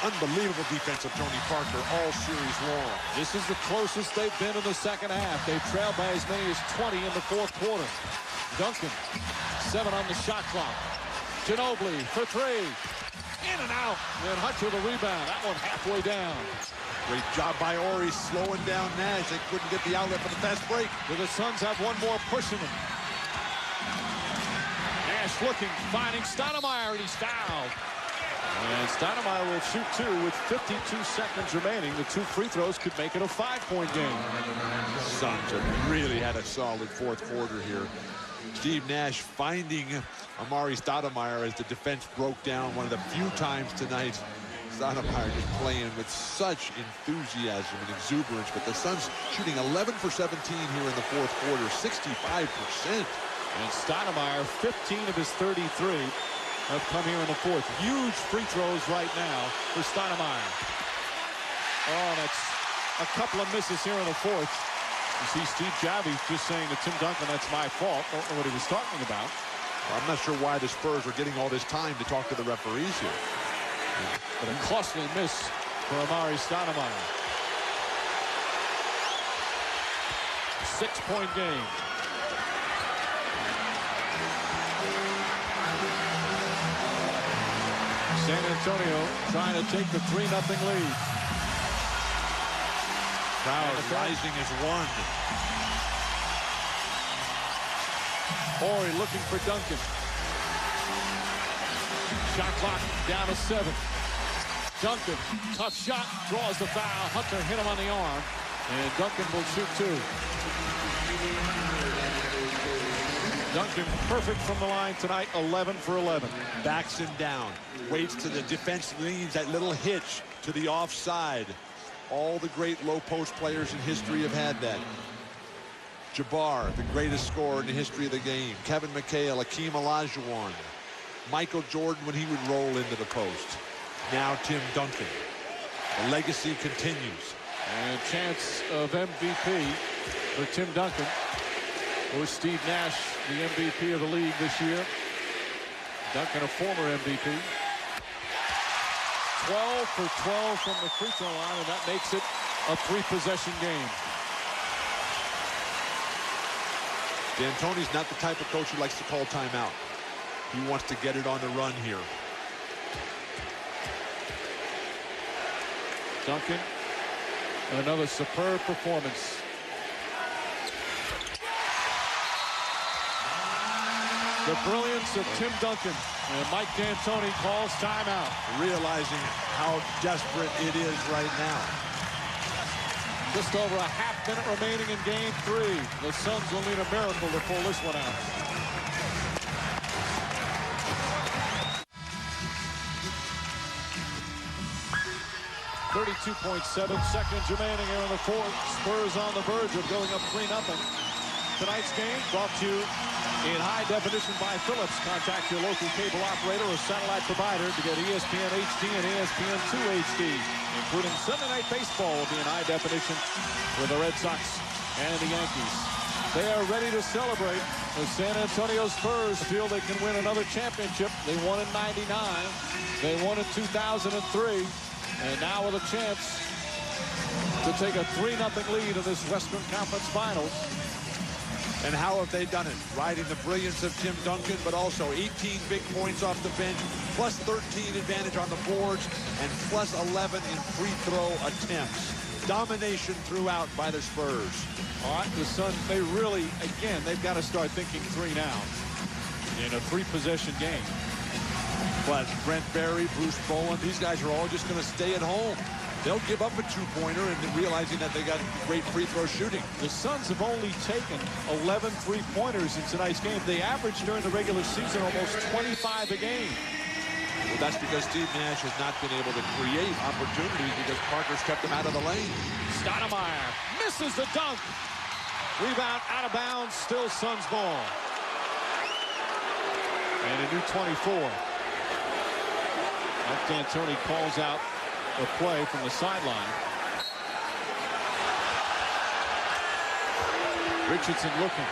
unbelievable defense of Tony Parker all series long. This is the closest they've been in the second half. They've trailed by as many as 20 in the 4th quarter. Duncan, 7 on the shot clock. Ginobili for 3. In and out. And Hunter the rebound. That one halfway down. Great job by Ori slowing down Nash. They couldn't get the outlet for the fast break. Do the Suns have one more push in them? Nash looking, finding Stoudemire, and he's fouled. And Stoudemire will shoot two with 52 seconds remaining. The 2 free throws could make it a 5-point game. Suns have really had a solid fourth quarter here. Steve Nash finding Amari Stoudemire as the defense broke down one of the few times tonight. Stoudemire just playing with such enthusiasm and exuberance, but the Suns shooting 11 for 17 here in the fourth quarter, 65%. And Stoudemire, 15 of his 33 have come here in the fourth. Huge free throws right now for Stoudemire. Oh, that's a couple of misses here in the fourth. You see Steve Javie just saying to Tim Duncan, that's my fault. Don't know what he was talking about. Well, I'm not sure why the Spurs are getting all this time to talk to the referees here. But a costly miss for Amari Stoudemire. 6-point game. San Antonio trying to take the 3-0 lead. Crowd rising as one. Ori looking for Duncan. Shot clock down to 7. Duncan, tough shot, draws the foul. Hunter hit him on the arm, and Duncan will shoot 2. Duncan perfect from the line tonight, 11 for 11. Backs him down, waits to the defense, leads that little hitch to the offside. All the great low post players in history have had that. Jabbar, the greatest scorer in the history of the game. Kevin McHale, Akeem Olajuwon. Michael Jordan when he would roll into the post. Now Tim Duncan. The legacy continues. And chance of MVP for Tim Duncan. Or Steve Nash, the MVP of the league this year. Duncan, a former MVP. 12 for 12 from the free throw line, and that makes it a 3-possession game. D'Antoni's not the type of coach who likes to call timeout. He wants to get it on the run here. Duncan, another superb performance. The brilliance of Tim Duncan, and Mike D'Antoni calls timeout. Realizing how desperate it is right now. Just over a half-minute remaining in game 3. The Suns will need a miracle to pull this one out. .7 seconds remaining here in the fourth. Spurs on the verge of going up 3-0. Tonight's game brought to you in high definition by Philips. Contact your local cable operator or satellite provider to get ESPN HD and ESPN2 HD, including Sunday Night Baseball will be in high definition with the Red Sox and the Yankees. They are ready to celebrate. The San Antonio Spurs feel they can win another championship. They won in '99. They won in 2003. And now with a chance to take a 3-0 lead in this Western Conference Finals. And how have they done it? Riding the brilliance of Tim Duncan, but also 18 big points off the bench, plus 13 advantage on the boards, and plus 11 in free throw attempts. Domination throughout by the Spurs. All right, the Suns, they really, again, they've got to start thinking 3 now in a 3-possession game. But Brent Berry, Bruce Bowen, these guys are all just going to stay at home. They'll give up a 2-pointer and realizing that they got great free throw shooting. The Suns have only taken 11 3-pointers in tonight's game. They averaged during the regular season almost 25 a game. Well, that's because Steve Nash has not been able to create opportunities because Parker's kept him out of the lane. Stoudemire misses the dunk. Rebound out of bounds, still Suns ball. And a new 24. Mike D'Antoni calls out a play from the sideline. Richardson looking.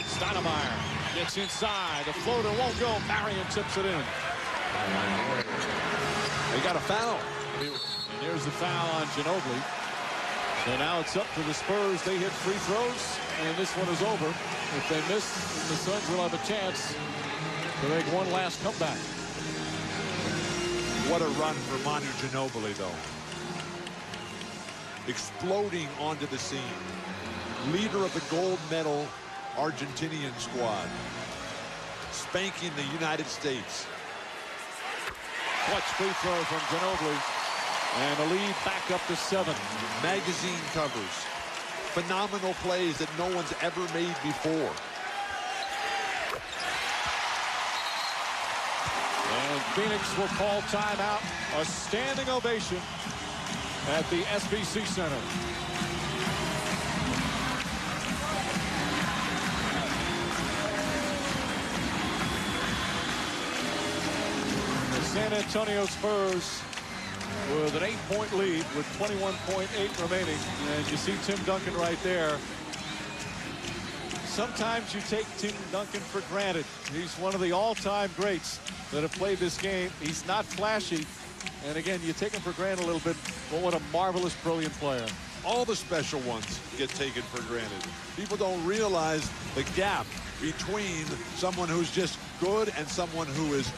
Stoudemire gets inside. The floater won't go. Marion tips it in. They got a foul. And here's the foul on Ginobili. So now it's up to the Spurs. They hit free throws, and this one is over. If they miss, the Suns will have a chance to make one last comeback. What a run for Manu Ginobili, though. exploding onto the scene. Leader of the gold medal Argentinian squad. Spanking the United States. Clutch free throw from Ginobili. And the lead back up to 7. Magazine covers. Phenomenal plays that no one's ever made before. And Phoenix will call timeout. A standing ovation at the SBC Center. The San Antonio Spurs with an 8-point lead with 21.8 remaining. And you see Tim Duncan right there. Sometimes you take Tim Duncan for granted. He's one of the all-time greats that have played this game. He's not flashy. And again, you take him for granted a little bit, but what a marvelous, brilliant player. All the special ones get taken for granted. People don't realize the gap between someone who's just good and someone who is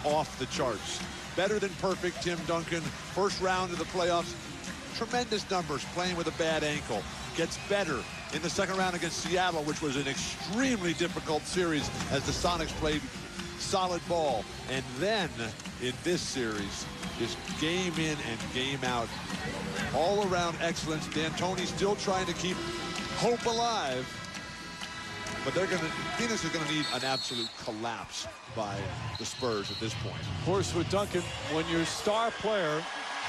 off the charts. Better than perfect, Tim Duncan. First round of the playoffs. Tremendous numbers playing with a bad ankle. Gets better in the second round against Seattle, which was an extremely difficult series as the Sonics played solid ball. And then in this series, just game in and game out. All around excellence. D'Antoni still trying to keep hope alive. But Phoenix is going to need an absolute collapse by the Spurs at this point. Of course, with Duncan, when your star player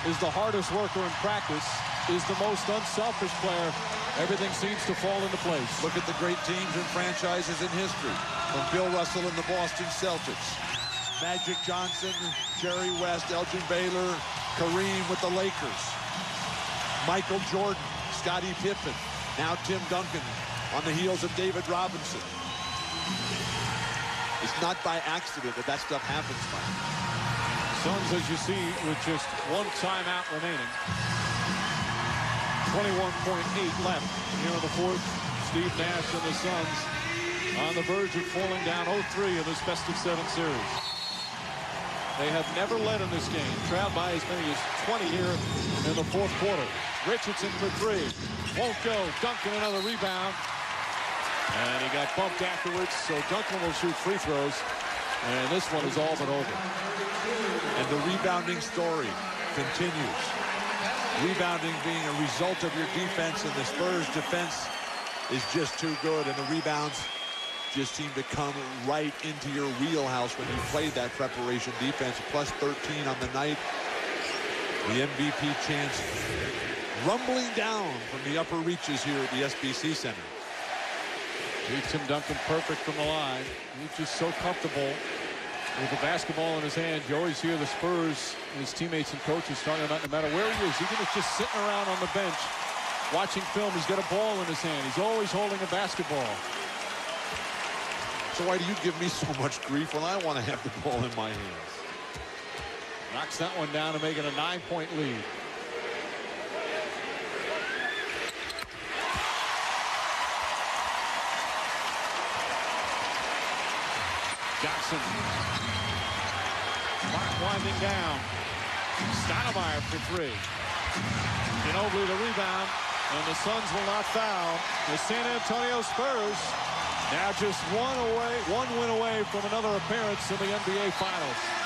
is the hardest worker in practice, is the most unselfish player, everything seems to fall into place. Look at the great teams and franchises in history. From Bill Russell and the Boston Celtics. Magic Johnson, Jerry West, Elgin Baylor, Kareem with the Lakers. Michael Jordan, Scottie Pippen, now Tim Duncan on the heels of David Robinson. It's not by accident that that stuff happens, Mike. Suns, as you see, with just one timeout remaining. 21.8 left here in the fourth. Steve Nash and the Suns on the verge of falling down 0-3 in this best-of-7 series. They have never led in this game. Trailed by as many as 20 here in the fourth quarter. Richardson for 3. Won't go. Duncan another rebound. And he got bumped afterwards, so Duncan will shoot free throws. And this one is all but over. And the rebounding story continues. Rebounding being a result of your defense, and the Spurs defense is just too good, and the rebounds just seem to come right into your wheelhouse when you play that preparation defense. Plus 13 on the night. The MVP chance rumbling down from the upper reaches here at the SBC Center. Tim Duncan perfect from the line. He's just so comfortable with the basketball in his hand. You always hear the Spurs, his teammates and coaches talking about no matter where he is, even if just sitting around on the bench watching film, he's got a ball in his hand. He's always holding a basketball. So why do you give me so much grief when I want to have the ball in my hands? Knocks that one down to make it a 9-point lead. Johnson. Clock winding down. Stoudemire for 3. Ginobili the rebound, and the Suns will not foul. The San Antonio Spurs now just one win away from another appearance in the NBA Finals.